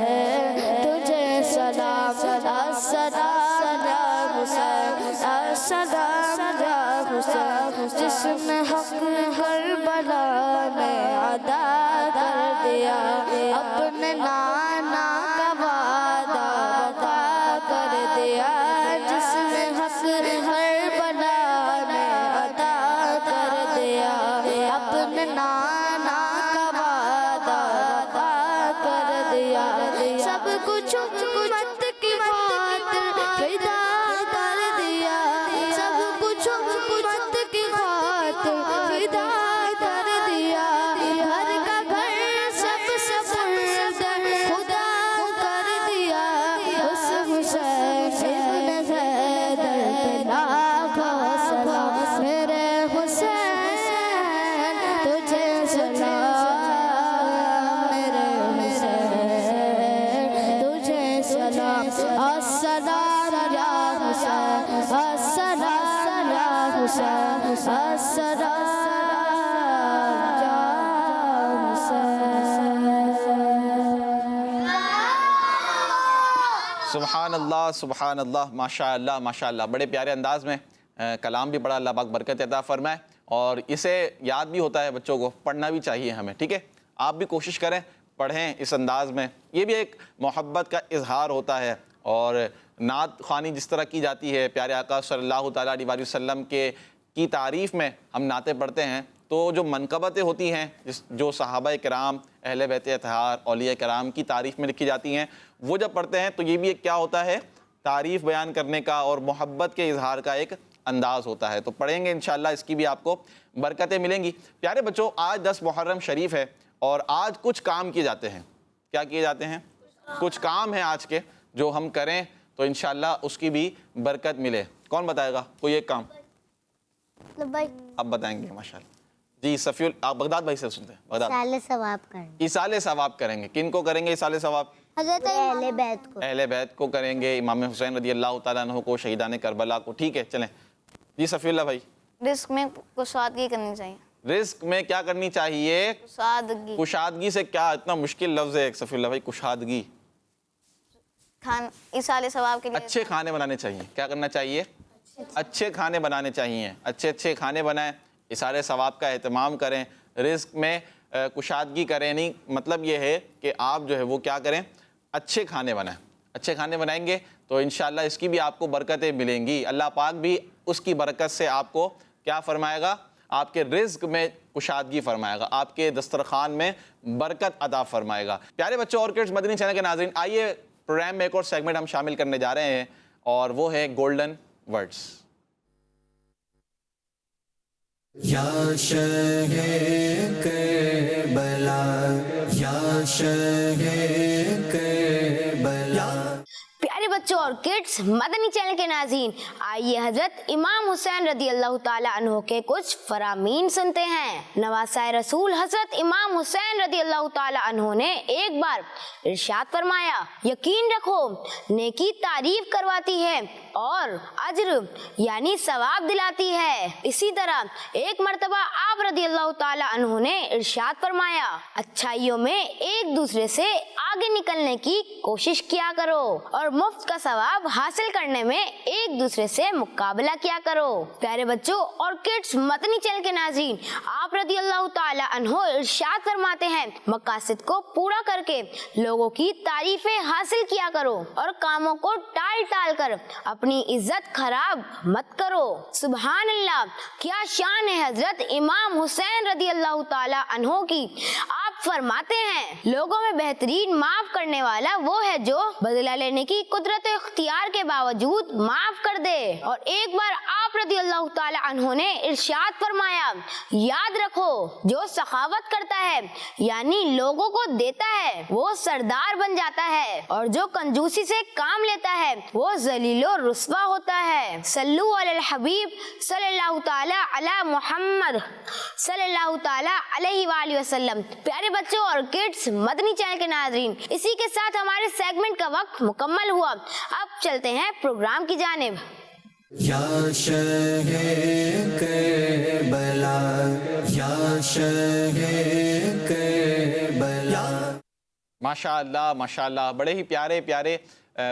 تجھے سلام السلام یا حسین السلام یا حسین جس نے حق کربلا میں ادا کر دیا اپنے نانا کا وعدہ وفا کر دیا جس نے حق کربلا میں ادا کر دیا اپنے نانا کا وعدہ وفا کر دیا سب کچھ امت کی خاطر فدا کر دیا سب کچھ امت کی خاطر فدا کر دیا گھر کا گھر سب سپرد خدا کر دیا اس حسین ابن غیدر پہ لاکھوں سلام میرے حسین تجھے سلام میرے حسین تجھے سلام السلام یا حسین السلام یا حسین السلام یا حسین سبحان اللہ ماشاء اللہ بڑے پیارے انداز میں کلام بھی پڑھا، اللہ پاک برکت عطا فرمائے، اور اسے یاد بھی ہوتا ہے بچوں کو، پڑھنا بھی چاہیے ہمیں، ٹھیک ہے؟ آپ بھی کوشش کریں پڑھیں اس انداز میں، یہ بھی ایک محبت کا اظہار ہوتا ہے، اور نعت خوانی جس طرح کی جاتی ہے پیارے آقا صلی اللہ تعالیٰ علیہ وآلہ وسلم کی تعریف میں ہم نعتیں پڑھتے ہیں، تو جو منقبتیں ہوتی ہیں جو صحابہ کرام اہل بیت اطہار اولیاء کرام کی تعریف میں لکھی جاتی ہیں، وہ جب پڑھتے ہیں تو یہ بھی ایک کیا ہوتا ہے، تعریف بیان کرنے کا اور محبت کے اظہار کا ایک انداز ہوتا ہے۔ تو پڑھیں گے انشاءاللہ، اس کی بھی آپ کو برکتیں ملیں گی۔ پیارے بچوں، آج 10 محرم شریف ہے اور آج کچھ کام کیے جاتے ہیں۔ کیا کیے جاتے ہیں؟ کچھ کام ہیں آج کے جو ہم کریں تو انشاءاللہ اس کی بھی برکت ملے۔ کون بتائے گا کوئی ایک کام؟ اب بتائیں گے ماشاءاللہ۔ جی صفی آپ بغداد بھائی سے سنتے ہیں۔ بغداد ایصال ثواب کریں گے۔ کن کو کریں گے ایصال ثواب؟ حضرت اہل بیت کو۔ اہل بیت کو کریں گے، امام حسین رضی اللہ تعالیٰ عنہ کو، شہیدان کربلا کو، ٹھیک ہے؟ چلیں جی صفی اللہ بھائی۔ رزق میں کشادگی کرنی چاہیے۔ رزق میں کیا کرنی چاہیے؟ کشادگی۔ کشادگی سے کیا اتنا مشکل لفظ ہے صفی اللہ بھائی، کشادگی؟ ایصال ثواب کے لیے اچھے کھانے بنانے چاہیے۔ کیا کرنا چاہیے؟ اچھے کھانے بنانے چاہیے، اچھے کھانے بنائیں، ایصال ثواب کا اہتمام کریں، رزق میں کشادگی کریں۔ نہیں مطلب یہ ہے کہ آپ جو ہے وہ کیا کریں، اچھے کھانے بنائیں۔ اچھے کھانے بنائیں گے تو انشاءاللہ اس کی بھی آپ کو برکتیں ملیں گی، اللہ پاک بھی اس کی برکت سے آپ کو کیا فرمائے گا، آپ کے رزق میں کشادگی فرمائے گا، آپ کے دسترخوان میں برکت عطا فرمائے گا۔ پیارے بچوں اور کڈز مدنی چینل کے ناظرین، آئیے پروگرام میں ایک اور سیگمنٹ ہم شامل کرنے جا رہے ہیں، اور وہ ہے گولڈن ورڈز۔ یا شہ کربلا یا شہ کربلا۔ پیارے بچوں اور کڈز مدنی چینل کے ناظرین، آئیے حضرت امام حسین رضی اللہ تعالیٰ عنہ کے کچھ فرامین سنتے ہیں۔ نواسۂ رسول حضرت امام حسین رضی اللہ تعالیٰ عنہ نے ایک بار ارشاد فرمایا، یقین رکھو نیکی تعریف کرواتی ہے اور اجر یعنی ثواب دلاتی ہے۔ اسی طرح ایک مرتبہ آپ رضی اللہ تعالیٰ عنہ نے ارشاد فرمایا، اچھائیوں میں ایک دوسرے سے آگے نکلنے کی کوشش کیا کرو اور مفت کا ثواب حاصل کرنے میں ایک دوسرے سے مقابلہ کیا کرو۔ پیارے بچوں اور کڈز مدنی چینل کے ناظرین، آپ رضی اللہ تعالیٰ عنہ ارشاد فرماتے ہیں، مقاصد کو پورا کر کے لوگوں کی تعریفیں حاصل کیا کرو اور کاموں کو ٹال ٹال کر اپنی عزت خراب مت کرو۔ سبحان اللہ، کیا شان ہے حضرت امام حسین رضی اللہ تعالیٰ عنہ کی۔ آپ فرماتے ہیں لوگوں میں بہترین معاف کرنے والا وہ ہے جو بدلہ لینے کی قدرت و اختیار کے باوجود معاف کر دے۔ اور ایک بار آپ رضی اللہ تعالی عنہ نے ارشاد فرمایا، یاد رکھو جو سخاوت کرتا ہے یعنی لوگوں کو دیتا ہے وہ سردار بن جاتا ہے، اور جو کنجوسی سے کام لیتا ہے وہ ذلیل و رسوا ہوتا ہے۔ صلو علی الحبیب صلی اللہ تعالی علی محمد صلی اللہ تعالی علیہ وآلہ وسلم۔ پیارے بچوں اور کڈس مدنی چینل کے ناظرین، اسی کے ساتھ ہمارے سیگمنٹ کا وقت مکمل ہوا۔ اب چلتے ہیں پروگرام کی جانب۔ یا شہ کربلا یا شہ کربلا۔ ماشاء اللہ بڑے ہی پیارے پیارے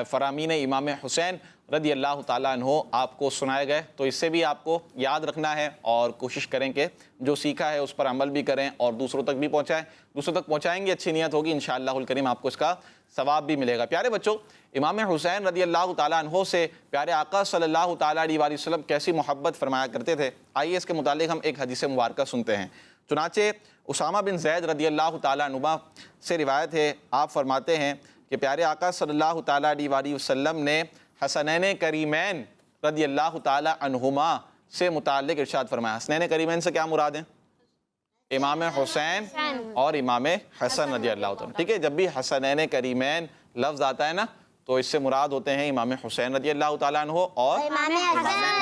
فرامین امام حسین رضی اللہ تعالیٰ عنہ آپ کو سنائے گئے، تو اس سے بھی آپ کو یاد رکھنا ہے اور کوشش کریں کہ جو سیکھا ہے اس پر عمل بھی کریں اور دوسروں تک بھی پہنچائیں۔ دوسروں تک پہنچائیں گے اچھی نیت ہوگی، انشاءاللہ الکریم آپ کو اس کا ثواب بھی ملے گا۔ پیارے بچوں، امام حسین رضی اللہ تعالیٰ عنہ سے پیارے آقا صلی اللہ تعالیٰ علیہ وآلہ وسلم کیسی محبت فرمایا کرتے تھے، آئیے اس کے متعلق ہم ایک حدیث مبارکہ سنتے ہیں۔ چنانچہ اسامہ بن زید رضی اللہ تعالیٰ عنہ سے روایت ہے، آپ فرماتے ہیں کہ پیارے آقا صلی اللہ تعالیٰ علیہ وآلہ وسلم نے حسنین کریمین رضی اللہ تعالیٰ عنہما سے متعلق ارشاد فرمایا۔ حسنین کریمین سے کیا مراد ہیں؟ امام حسین اور امام حسن رضی اللہ تعالیٰ۔ ٹھیک ہے، جب بھی حسنین کریمین لفظ آتا ہے نا تو اس سے مراد ہوتے ہیں امام حسین رضی اللہ تعالیٰ عنہ اور امام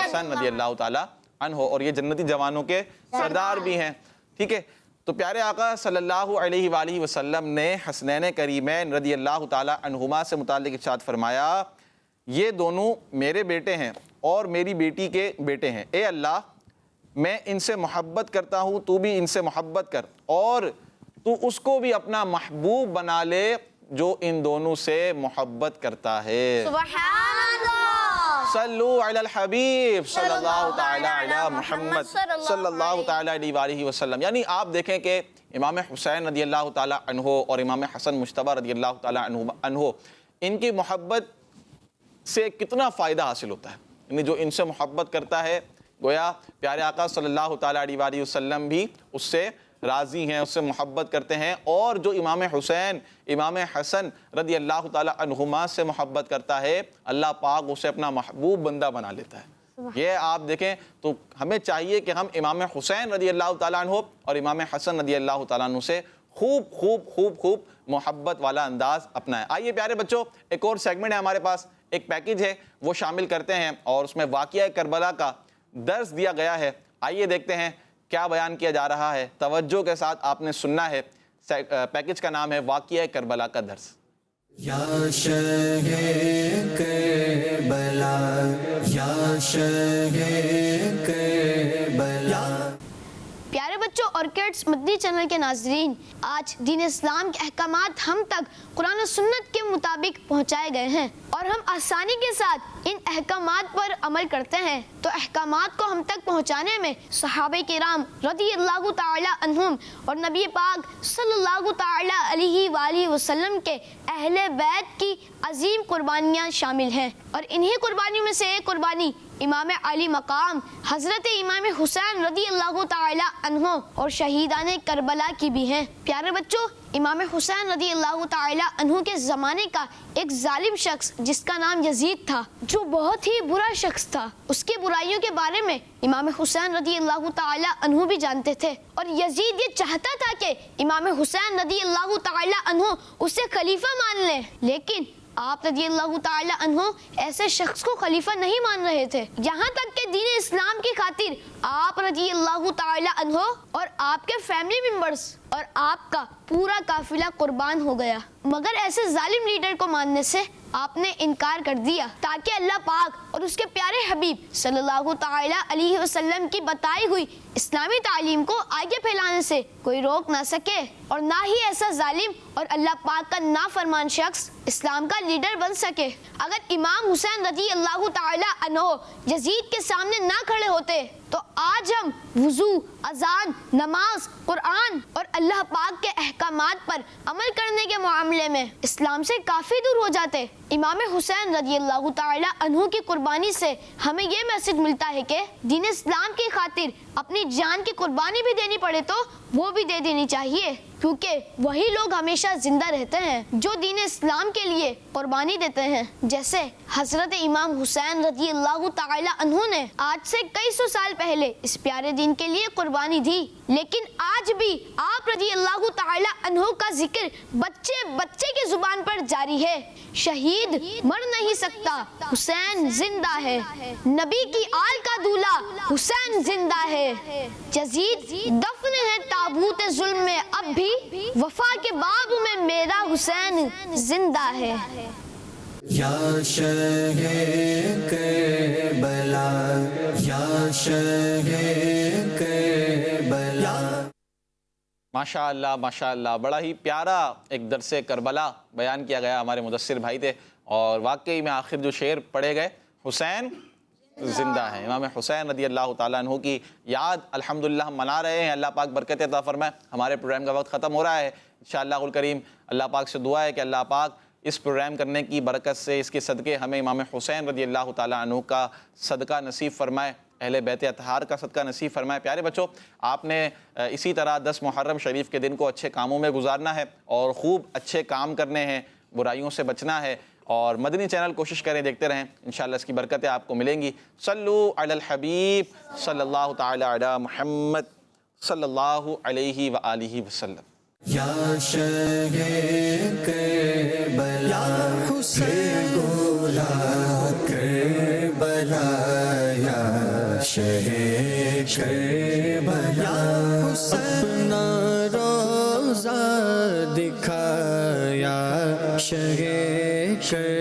حسن رضی اللہ تعالیٰ عنہ، اور یہ جنتی جوانوں کے سردار بھی ہیں۔ ٹھیک ہے، تو پیارے آقا صلی اللہ علیہ وآلہ وسلم نے حسنین کریمین رضی اللہ تعالیٰ عنہما سے متعلق ارشاد فرمایا، یہ دونوں میرے بیٹے ہیں اور میری بیٹی کے بیٹے ہیں، اے اللہ میں ان سے محبت کرتا ہوں، تو بھی ان سے محبت کر، اور تو اس کو بھی اپنا محبوب بنا لے جو ان دونوں سے محبت کرتا ہے۔ سبحان اللہ۔ صلو علی الحبیب صلی اللہ تعالی علی محمد صلی اللہ تعالی علیہ وآلہ وسلم۔ یعنی آپ دیکھیں کہ امام حسین رضی اللہ تعالی عنہ اور امام حسن مجتبی رضی اللہ تعالی عنہ ان کی محبت سے کتنا فائدہ حاصل ہوتا ہے، یعنی جو ان سے محبت کرتا ہے گویا پیارے آقا صلی اللہ تعالی علیہ وآلہ وسلم بھی اس سے راضی ہیں، اس سے محبت کرتے ہیں، اور جو امام حسین امام حسن رضی اللہ تعالی عنہما سے محبت کرتا ہے اللہ پاک اسے اپنا محبوب بندہ بنا لیتا ہے۔ یہ آپ دیکھیں تو ہمیں چاہیے کہ ہم امام حسین رضی اللہ تعالیٰ عنہ اور امام حسن رضی اللہ تعالیٰ عنہ سے خوب محبت والا انداز اپنائیں۔ آئیے پیارے بچوں، ایک اور سیگمنٹ ہے ہمارے پاس، ایک پیکیج ہے وہ شامل کرتے ہیں اور اس میں واقعہ کربلا کا درس دیا گیا ہے۔ آئیے دیکھتے ہیں کیا بیان کیا جا رہا ہے، توجہ کے ساتھ آپ نے سننا ہے۔ پیکیج کا نام ہے واقعہ کربلا کا درس۔ یا شہ کربلا یا شہ کربلا۔ پیارے بچوں اور کڈس مدنی چینل کے ناظرین، آج دین اسلام کے احکامات ہم تک قرآن و سنت کے مطابق پہنچائے گئے ہیں اور ہم آسانی کے ساتھ ان احکامات پر عمل کرتے ہیں، تو احکامات کو ہم تک پہنچانے میں صحابہ کرام رضی اللہ تعالی عنہم اور نبی پاک صلی اللہ تعالی علیہ وآلہ وسلم کے اہل بیت کی عظیم قربانیاں شامل ہیں، اور انہی قربانیوں میں سے ایک قربانی امام علی مقام حضرت امام حسین رضی اللہ تعالی عنہ اور شہیدان کربلا کی بھی ہیں۔ پیارے بچوں، امام حسین رضی اللہ تعالی عنہ کے زمانے کا ایک ظالم شخص جس کا نام یزید تھا، جو بہت ہی برا شخص تھا، اس کی برائیوں کے بارے میں امام حسین رضی اللہ تعالی عنہ بھی جانتے تھے، اور یزید یہ چاہتا تھا کہ امام حسین رضی اللہ تعالی عنہ اسے خلیفہ مان لیں، لیکن آپ رضی اللہ تعالی عنہ ایسے شخص کو خلیفہ نہیں مان رہے تھے، یہاں تک کہ دین اسلام کی خاطر آپ رضی اللہ تعالی عنہ اور آپ کے فیملی ممبرز اور آپ کا پورا قافلہ قربان ہو گیا، مگر ایسے ظالم لیڈر کو ماننے سے آپ نے انکار کر دیا تاکہ اللہ پاک اور اس کے پیارے حبیب صلی اللہ تعالی علیہ وسلم کی بتائی ہوئی اسلامی تعلیم کو آگے پھیلانے سے کوئی روک نہ سکے، اور نہ ہی ایسا ظالم اور اللہ پاک کا نافرمان شخص اسلام کا لیڈر بن سکے۔ اگر امام حسین رضی اللہ تعالی عنہ یزید کے سامنے نہ کھڑے ہوتے تو آج ہم وضو، اذان، نماز، قرآن اور اللہ پاک کے احکامات پر عمل کرنے کے معاملے میں اسلام سے کافی دور ہو جاتے۔ امام حسین رضی اللہ تعالی عنہ کی قربانی سے ہمیں یہ میسج ملتا ہے کہ دین اسلام کی خاطر اپنی جان کی قربانی بھی دینی پڑے تو وہ بھی دے دینی چاہیے، کیونکہ وہی لوگ ہمیشہ زندہ رہتے ہیں جو دین اسلام کے لیے قربانی دیتے ہیں، جیسے حضرت امام حسین رضی اللہ تعالی عنہ نے آج سے کئی سو سال پہلے اس پیارے دین کے لیے قربانی دی، لیکن آج بھی آپ رضی اللہ تعالی عنہ کا ذکر بچے بچے کی زبان پر جاری ہے۔ شہید مر نہیں سکتا، حسین زندہ ہے، نبی کی آل کا دولہا حسین زندہ ہے، یزید دفن ہے تابوت ظلم میں اب بھی، وفا کے باب میں میرا حسین زندہ ہے۔ یا شہ کربلا یا شہ کربلا۔ ماشاء اللہ بڑا ہی پیارا ایک درس کربلا بیان کیا گیا، ہمارے مدثر بھائی تھے، اور واقعی میں آخر جو شعر پڑھے گئے، حسین زندہ ہے، امام حسین رضی اللہ تعالیٰ عنہ کی یاد الحمدللہ ہم منا رہے ہیں۔ اللہ پاک برکت عطا فرمائے۔ ہمارے پروگرام کا وقت ختم ہو رہا ہے، انشاءاللہ الکریم اللہ پاک سے دعا ہے کہ اللہ پاک اس پروگرام کرنے کی برکت سے، اس کے صدقے ہمیں امام حسین رضی اللہ تعالیٰ عنہ کا صدقہ نصیب فرمائے، اہل بیت اطہار کا صدقہ نصیب فرمائے۔ پیارے بچوں، آپ نے اسی طرح 10 محرم شریف کے دن کو اچھے کاموں میں گزارنا ہے اور خوب اچھے کام کرنے ہیں، برائیوں سے بچنا ہے، اور مدنی چینل کوشش کریں، دیکھتے رہیں، انشاءاللہ اس کی برکتیں آپ کو ملیں گی۔ صلو علی الحبیب صلی اللہ تعالی علی محمد صلی اللہ علیہ وآلہ وسلم۔ یا شہ کربلا حسین گولا کربلا یا شہ کربلا اپنا روزہ دکھایا شہ کربلا